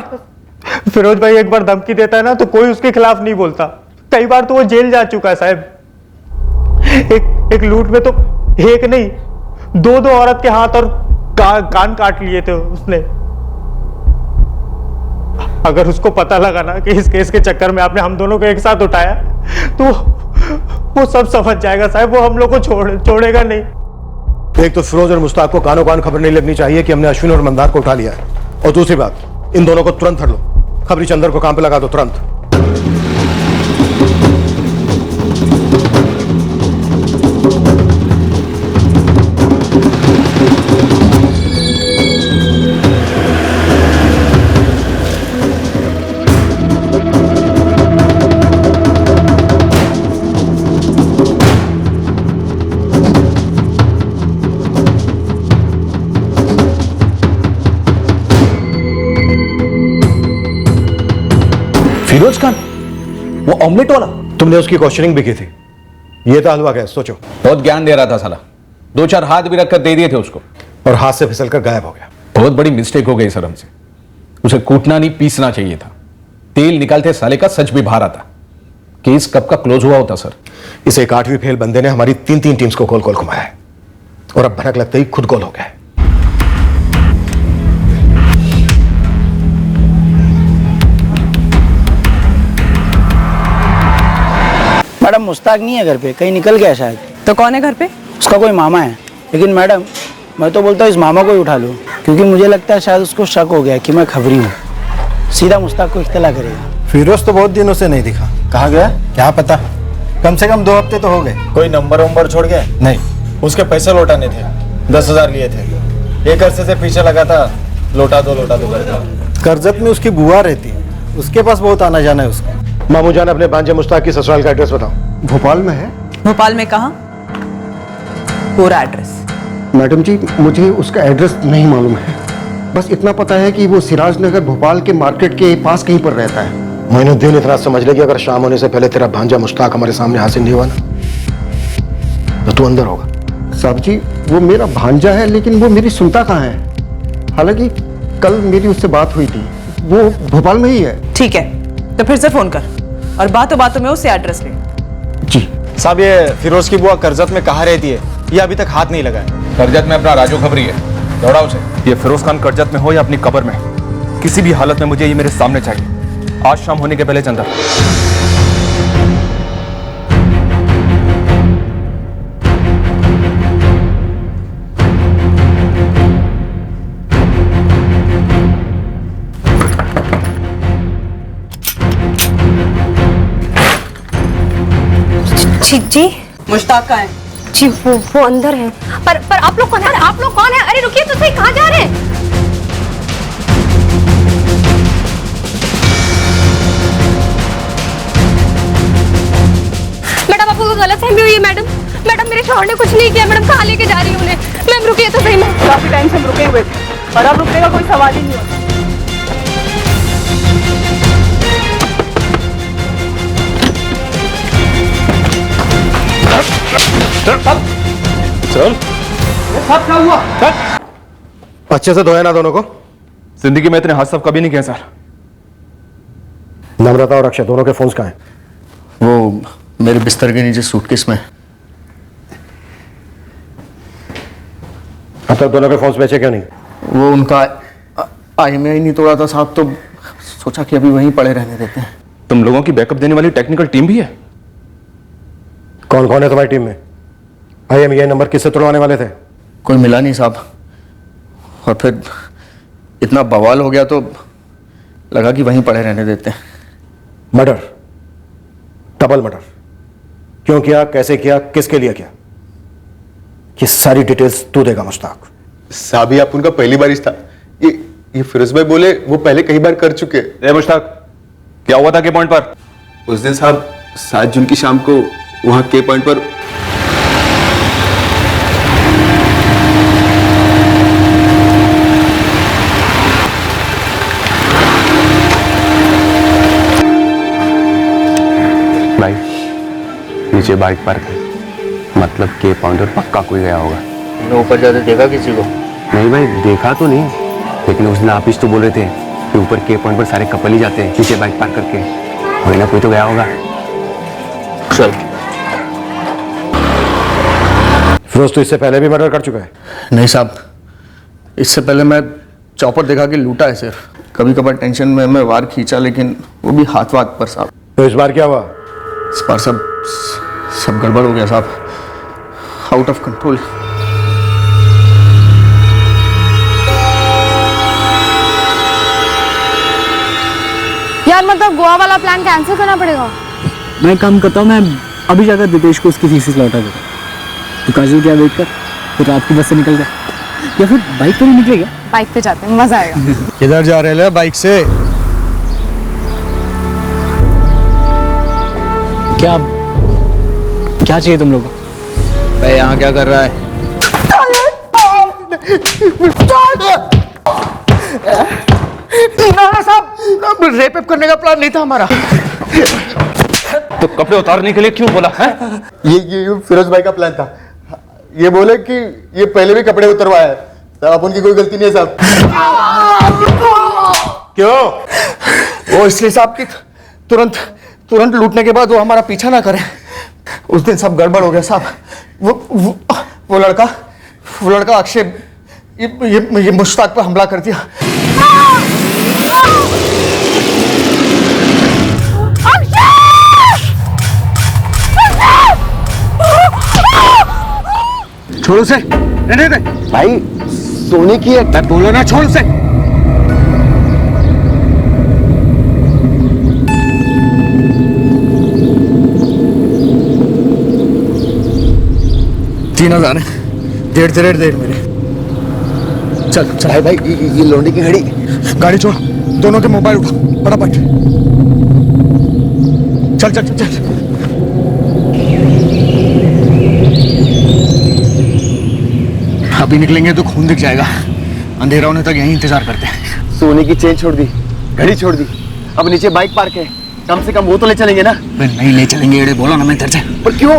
फिरोज भाई एक बार धमकी देता है ना तो कोई उसके खिलाफ नहीं बोलता। कई बार तो वो जेल जा चुका है साहब। एक लूट में तो एक नहीं दो औरत के हाथ और कान काट लिए थे उसने। अगर उसको पता लगा ना कि इस केस के चक्कर में आपने हम दोनों को एक साथ उठाया तो वो सब समझ जाएगा साहब। वो हम लोग को छोड़ेगा नहीं। एक तो फिरोज और मुश्ताक को कानों कान खबर नहीं लगनी चाहिए कि हमने अश्विन और मंदार को उठा लिया है, और दूसरी बात इन दोनों को तुरंत हट लो। खबरी चंदर को काम पे लगा दो तुरंत। फिरोज खान, वो ऑमलेट वाला? तुमने उसकी क्वेश्चनिंग भी की थी। ये था हलवा गैस, सोचो। बहुत ज्ञान दे रहा था साला, 2-4 हाथ भी रखकर दे दिए थे उसको, और हाथ से फिसलकर गायब हो गया। बहुत बड़ी मिस्टेक हो गई सर हमसे। उसे कूटना नहीं पीसना चाहिए था। तेल निकालते साले का सच भी बाहर आता। केस कब का क्लोज हुआ होता सर? इस एक 8वीं फेल बंदे ने हमारी 3 टीम्स को गोल घुमाया है, और अब भनक लगते ही खुद गोल हो गया है। मैडम मुश्ताक नहीं है घर पे, कहीं निकल गया शायद। तो कौन है घर पे? उसका कोई मामा है। लेकिन मैडम मैं तो बोलता हूँ इस मामा को ही उठा लो, क्योंकि मुझे लगता है शायद उसको शक हो गया कि मैं खबरी हूँ। सीधा मुश्ताक को इत्तला करेगा। फिरोज तो बहुत दिनों से नहीं दिखा, कहाँ गया क्या पता। कम से कम 2 हफ्ते तो हो गए। कोई नंबर छोड़ गया? नहीं, उसके पैसे लौटाने थे, 10,000 लिए थे। एक अरसे से पीछे लगा था, लौटा दो करता। करजत में उसकी बुआ रहती है, उसके पास बहुत आना जाना है उसका। मामू जान अपने भांजे मुश्ताक की ससुराल का एड्रेस बताओ। भोपाल में है। भोपाल में कहाँ? पूरा एड्रेस? मैडम जी मुझे उसका एड्रेस नहीं मालूम है, बस इतना पता है कि वो सिराज नगर भोपाल के मार्केट के पास कहीं पर रहता है। मोइनुद्दीन इतना समझ ले कि अगर शाम होने से पहले तेरा भांजा मुश्ताक हमारे सामने हाजिर नहीं हुआ ना तो तू अंदर होगा। साहब जी वो मेरा भांजा है, लेकिन वो मेरी सुनता कहाँ है। हालांकि कल मेरी उससे बात हुई थी, वो भोपाल में ही है। ठीक है तो फिर से फोन कर और बातों बातों में उससे एड्रेस ले। जी साहब, ये फिरोज की बुआ करजत में कहाँ रहती है, ये अभी तक हाथ नहीं लगाया। करजत में अपना राजू खबरी है, दौड़ा उसे। ये फिरोज खान करजत में हो या अपनी कब्र में, किसी भी हालत में मुझे ये मेरे सामने चाहिए, आज शाम होने के पहले चंदा। जी मुश्ताक कहाँ है? जी वो अंदर है। पर आप लोग कौन है? आप लोग कौन है? अरे रुकिए तो सही, कहाँ जा रहे हैं? मैडम आपको कोई गलतफहमी हुई है। मैडम मेरे शौहर ने कुछ नहीं किया। मैडम कहाँ लेके जा रही हूँ उन्हें? मैम रुकिए तो सही। मैम काफी टाइम से हम रुके हुए थे और अब रुकने का कोई सवाल ही नहीं होता। चल सब क्या हुआ? अच्छे से धोया ना दोनों को? जिंदगी में इतने हाथ साफ कभी नहीं किया सर। नम्रता और अक्षय दोनों के फोन्स कहाँ हैं? वो मेरे बिस्तर के नीचे सूटकेस में। अब तक दोनों के फोन्स बेचे क्यों नहीं? वो उनका IMEI नहीं तोड़ा था साहब, तो सोचा कि अभी वहीं पड़े रहने देते हैं। तुम लोगों की बैकअप देने वाली टेक्निकल टीम भी है? कौन कौन है तुम्हारी टीम में? IMEI नंबर किससे तुड़वाने वाले थे? कोई मिला नहीं साहब, और फिर इतना बवाल हो गया तो लगा कि वहीं पड़े रहने देते हैं। मर्डर, डबल मर्डर, क्यों किया, कैसे किया, किसके लिए किया, ये सारी डिटेल्स तू देगा मुश्ताक। साहब आप उनका पहली बारिश था। ये फिरोज भाई बोले वो पहले कई बार कर चुके। मुश्ताक क्या हुआ था के पॉइंट पर? उस दिन साहब 7 जून की शाम को वहां के पॉइंट पर भाई नीचे बाइक पार्क है, मतलब के पॉइंट और पक्का कोई गया होगा। तुमने ऊपर जाते देखा किसी को? नहीं भाई, देखा तो नहीं, लेकिन उस दिन आप ही तो बोल रहे थे कि ऊपर के पॉइंट पर सारे कपल ही जाते हैं नीचे बाइक पार्क करके, वही ना कोई तो गया होगा। चल। फिरोज तो इससे पहले भी मर्डर कर चुका है? नहीं साहब, इससे पहले मैं चॉपर दिखा के लूटा है सिर्फ। कभी कभार टेंशन में मैं वार खींचा, लेकिन वो भी हाथ पर साहब। तो इस बार क्या हुआ? इस बार सब गड़बड़ हो गया साहब, आउट ऑफ कंट्रोल। यार मतलब गोवा वाला प्लान कैंसिल करना पड़ेगा। मैं काम करता हूँ, मैं अभी जाकर दिपेश को उसकी थीसिस लौटा दूँ। तो काजल क्या वेट कर, फिर रात की बस से निकल जाए, या फिर बाइक पर ही निकलेगा। बाइक पे जाते हैं, मजा आएगा। किधर जा रहे हैं बाइक से? क्या चाहिए तुम लोगों को? भाई यहाँ क्या कर रहा है? साहब, रेप करने का प्लान नहीं था हमारा। तो कपड़े उतारने के लिए क्यों बोला है? ये फिरोज भाई का प्लान था। ये बोले कि ये पहले भी कपड़े उतरवाया है, तो अब उनकी कोई गलती नहीं है साहब। क्यों? वो इसलिए साहब कि तुरंत लूटने के बाद वो हमारा पीछा ना करे। उस दिन सब गड़बड़ हो गया साहब। वो लड़का अक्षय ये मुश्ताक पर हमला कर दिया। छोड़ उसे। नहीं भाई, सोने की है। मैं बोला ना, छोड़ उसे। तीन हजार है, डेढ़ मेरे। चल भाई ये लौंडे की घड़ी। गाड़ी छोड़, दोनों के मोबाइल उठा फटाफट। चल। अभी निकलेंगे तो खून दिख जाएगा, अंधेरा होने तक यहीं इंतजार करते हैं। सोने की चेन छोड़ दी, घड़ी छोड़ दी, अब नीचे बाइक पार्क है, कम से कम वो तो ले चलेंगे ना। नहीं ले चलेंगे, एड़े बोलो ना मैं इधर से। पर क्यों?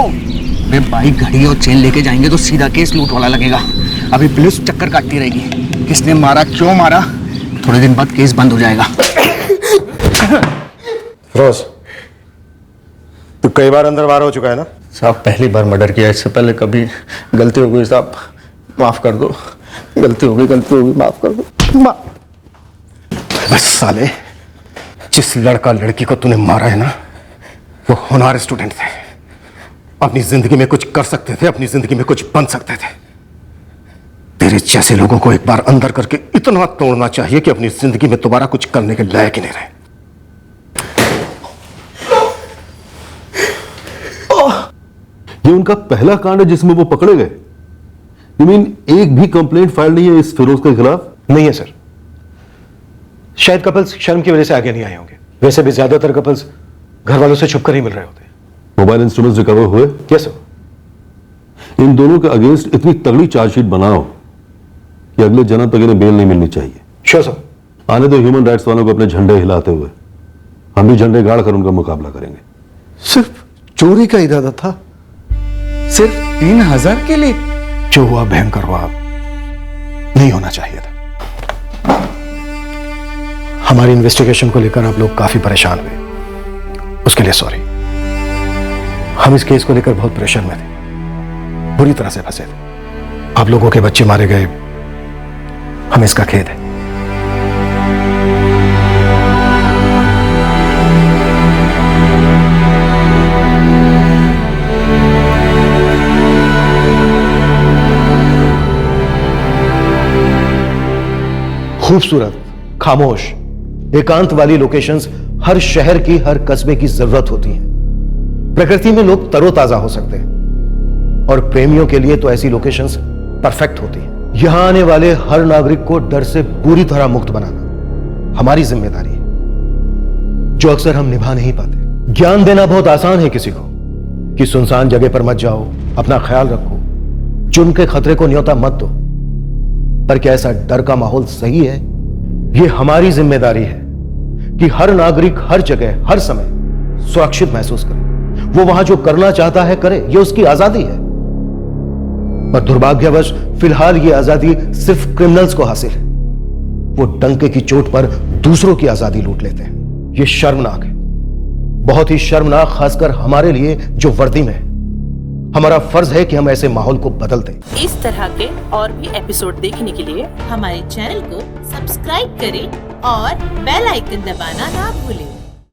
बाइक घड़ी और चेन लेके जाएंगे तो सीधा केस लूट वाला लगेगा। अभी पुलिस चक्कर काटती रहेगी, किसने मारा, क्यों मारा, थोड़े दिन बाद केस बंद हो जाएगा। फिरोज, तू कई बार अंदर बाहर हो चुका है ना? साहब पहली बार मर्डर किया, इससे पहले कभी गलती हो गई साहब, माफ कर दो। गलती हो गई, माफ कर दो। बस साले, जिस लड़का लड़की को तूने मारा है ना, वो होनहार स्टूडेंट थे, अपनी जिंदगी में कुछ कर सकते थे, अपनी जिंदगी में कुछ बन सकते थे। तेरे जैसे लोगों को एक बार अंदर करके इतना तोड़ना चाहिए कि अपनी जिंदगी में दोबारा कुछ करने के लायक ही नहीं रहे। ये उनका पहला कांड है जिसमें वो पकड़े गए? यू मीन एक भी कंप्लेंट फाइल नहीं है इस फिरोज के खिलाफ? नहीं है सर, शायद कपल्स शर्म की वजह से आगे नहीं आए होंगे। वैसे भी ज्यादातर कपल्स घर वालों से छुपकर ही मिल रहे होते हैं। मोबाइल इंस्ट्रूमेंट्स रिकवर हुए? Yes sir. इन दोनों के अगेंस्ट इतनी तगड़ी चार्जशीट बनाओ कि अगले जन्म तक इन्हें बेल नहीं मिलनी चाहिए। Sure sir. आने दो ह्यूमन राइट्स वालों को अपने झंडे हिलाते हुए, हम भी झंडे गाड़ कर उनका मुकाबला करेंगे। सिर्फ चोरी का इरादा था, सिर्फ 3000 के लिए? जो हुआ भयंकर हुआ, नहीं होना चाहिए था। हमारी इन्वेस्टिगेशन को लेकर आप लोग काफी परेशान हुए, उसके लिए सॉरी। हम इस केस को लेकर बहुत प्रेशर में थे, बुरी तरह से फंसे थे। आप लोगों के बच्चे मारे गए, हमें इसका खेद है। खूबसूरत, खामोश, एकांत वाली लोकेशंस हर शहर की, हर कस्बे की जरूरत होती हैं। प्रकृति में लोग तरोताजा हो सकते हैं और प्रेमियों के लिए तो ऐसी लोकेशंस परफेक्ट होती हैं। यहां आने वाले हर नागरिक को डर से पूरी तरह मुक्त बनाना हमारी जिम्मेदारी है, जो अक्सर हम निभा नहीं पाते। ज्ञान देना बहुत आसान है किसी को कि सुनसान जगह पर मत जाओ, अपना ख्याल रखो, जुर्म के खतरे को न्योता मत दो। पर क्या ऐसा डर का माहौल सही है? यह हमारी जिम्मेदारी है कि हर नागरिक हर जगह हर समय सुरक्षित महसूस करे, वो वहां जो करना चाहता है करे, ये उसकी आजादी है। पर दुर्भाग्यवश फिलहाल ये आजादी सिर्फ क्रिमिनल्स को हासिल है। वो डंके की चोट पर दूसरों की आजादी लूट लेते हैं। ये शर्मनाक है, बहुत ही शर्मनाक, खासकर हमारे लिए जो वर्दी में है। हमारा फर्ज है कि हम ऐसे माहौल को बदल दें। इस तरह के और भी एपिसोड देखने के लिए हमारे चैनल को सब्सक्राइब करें और बेल आइकन दबाना ना भूलें।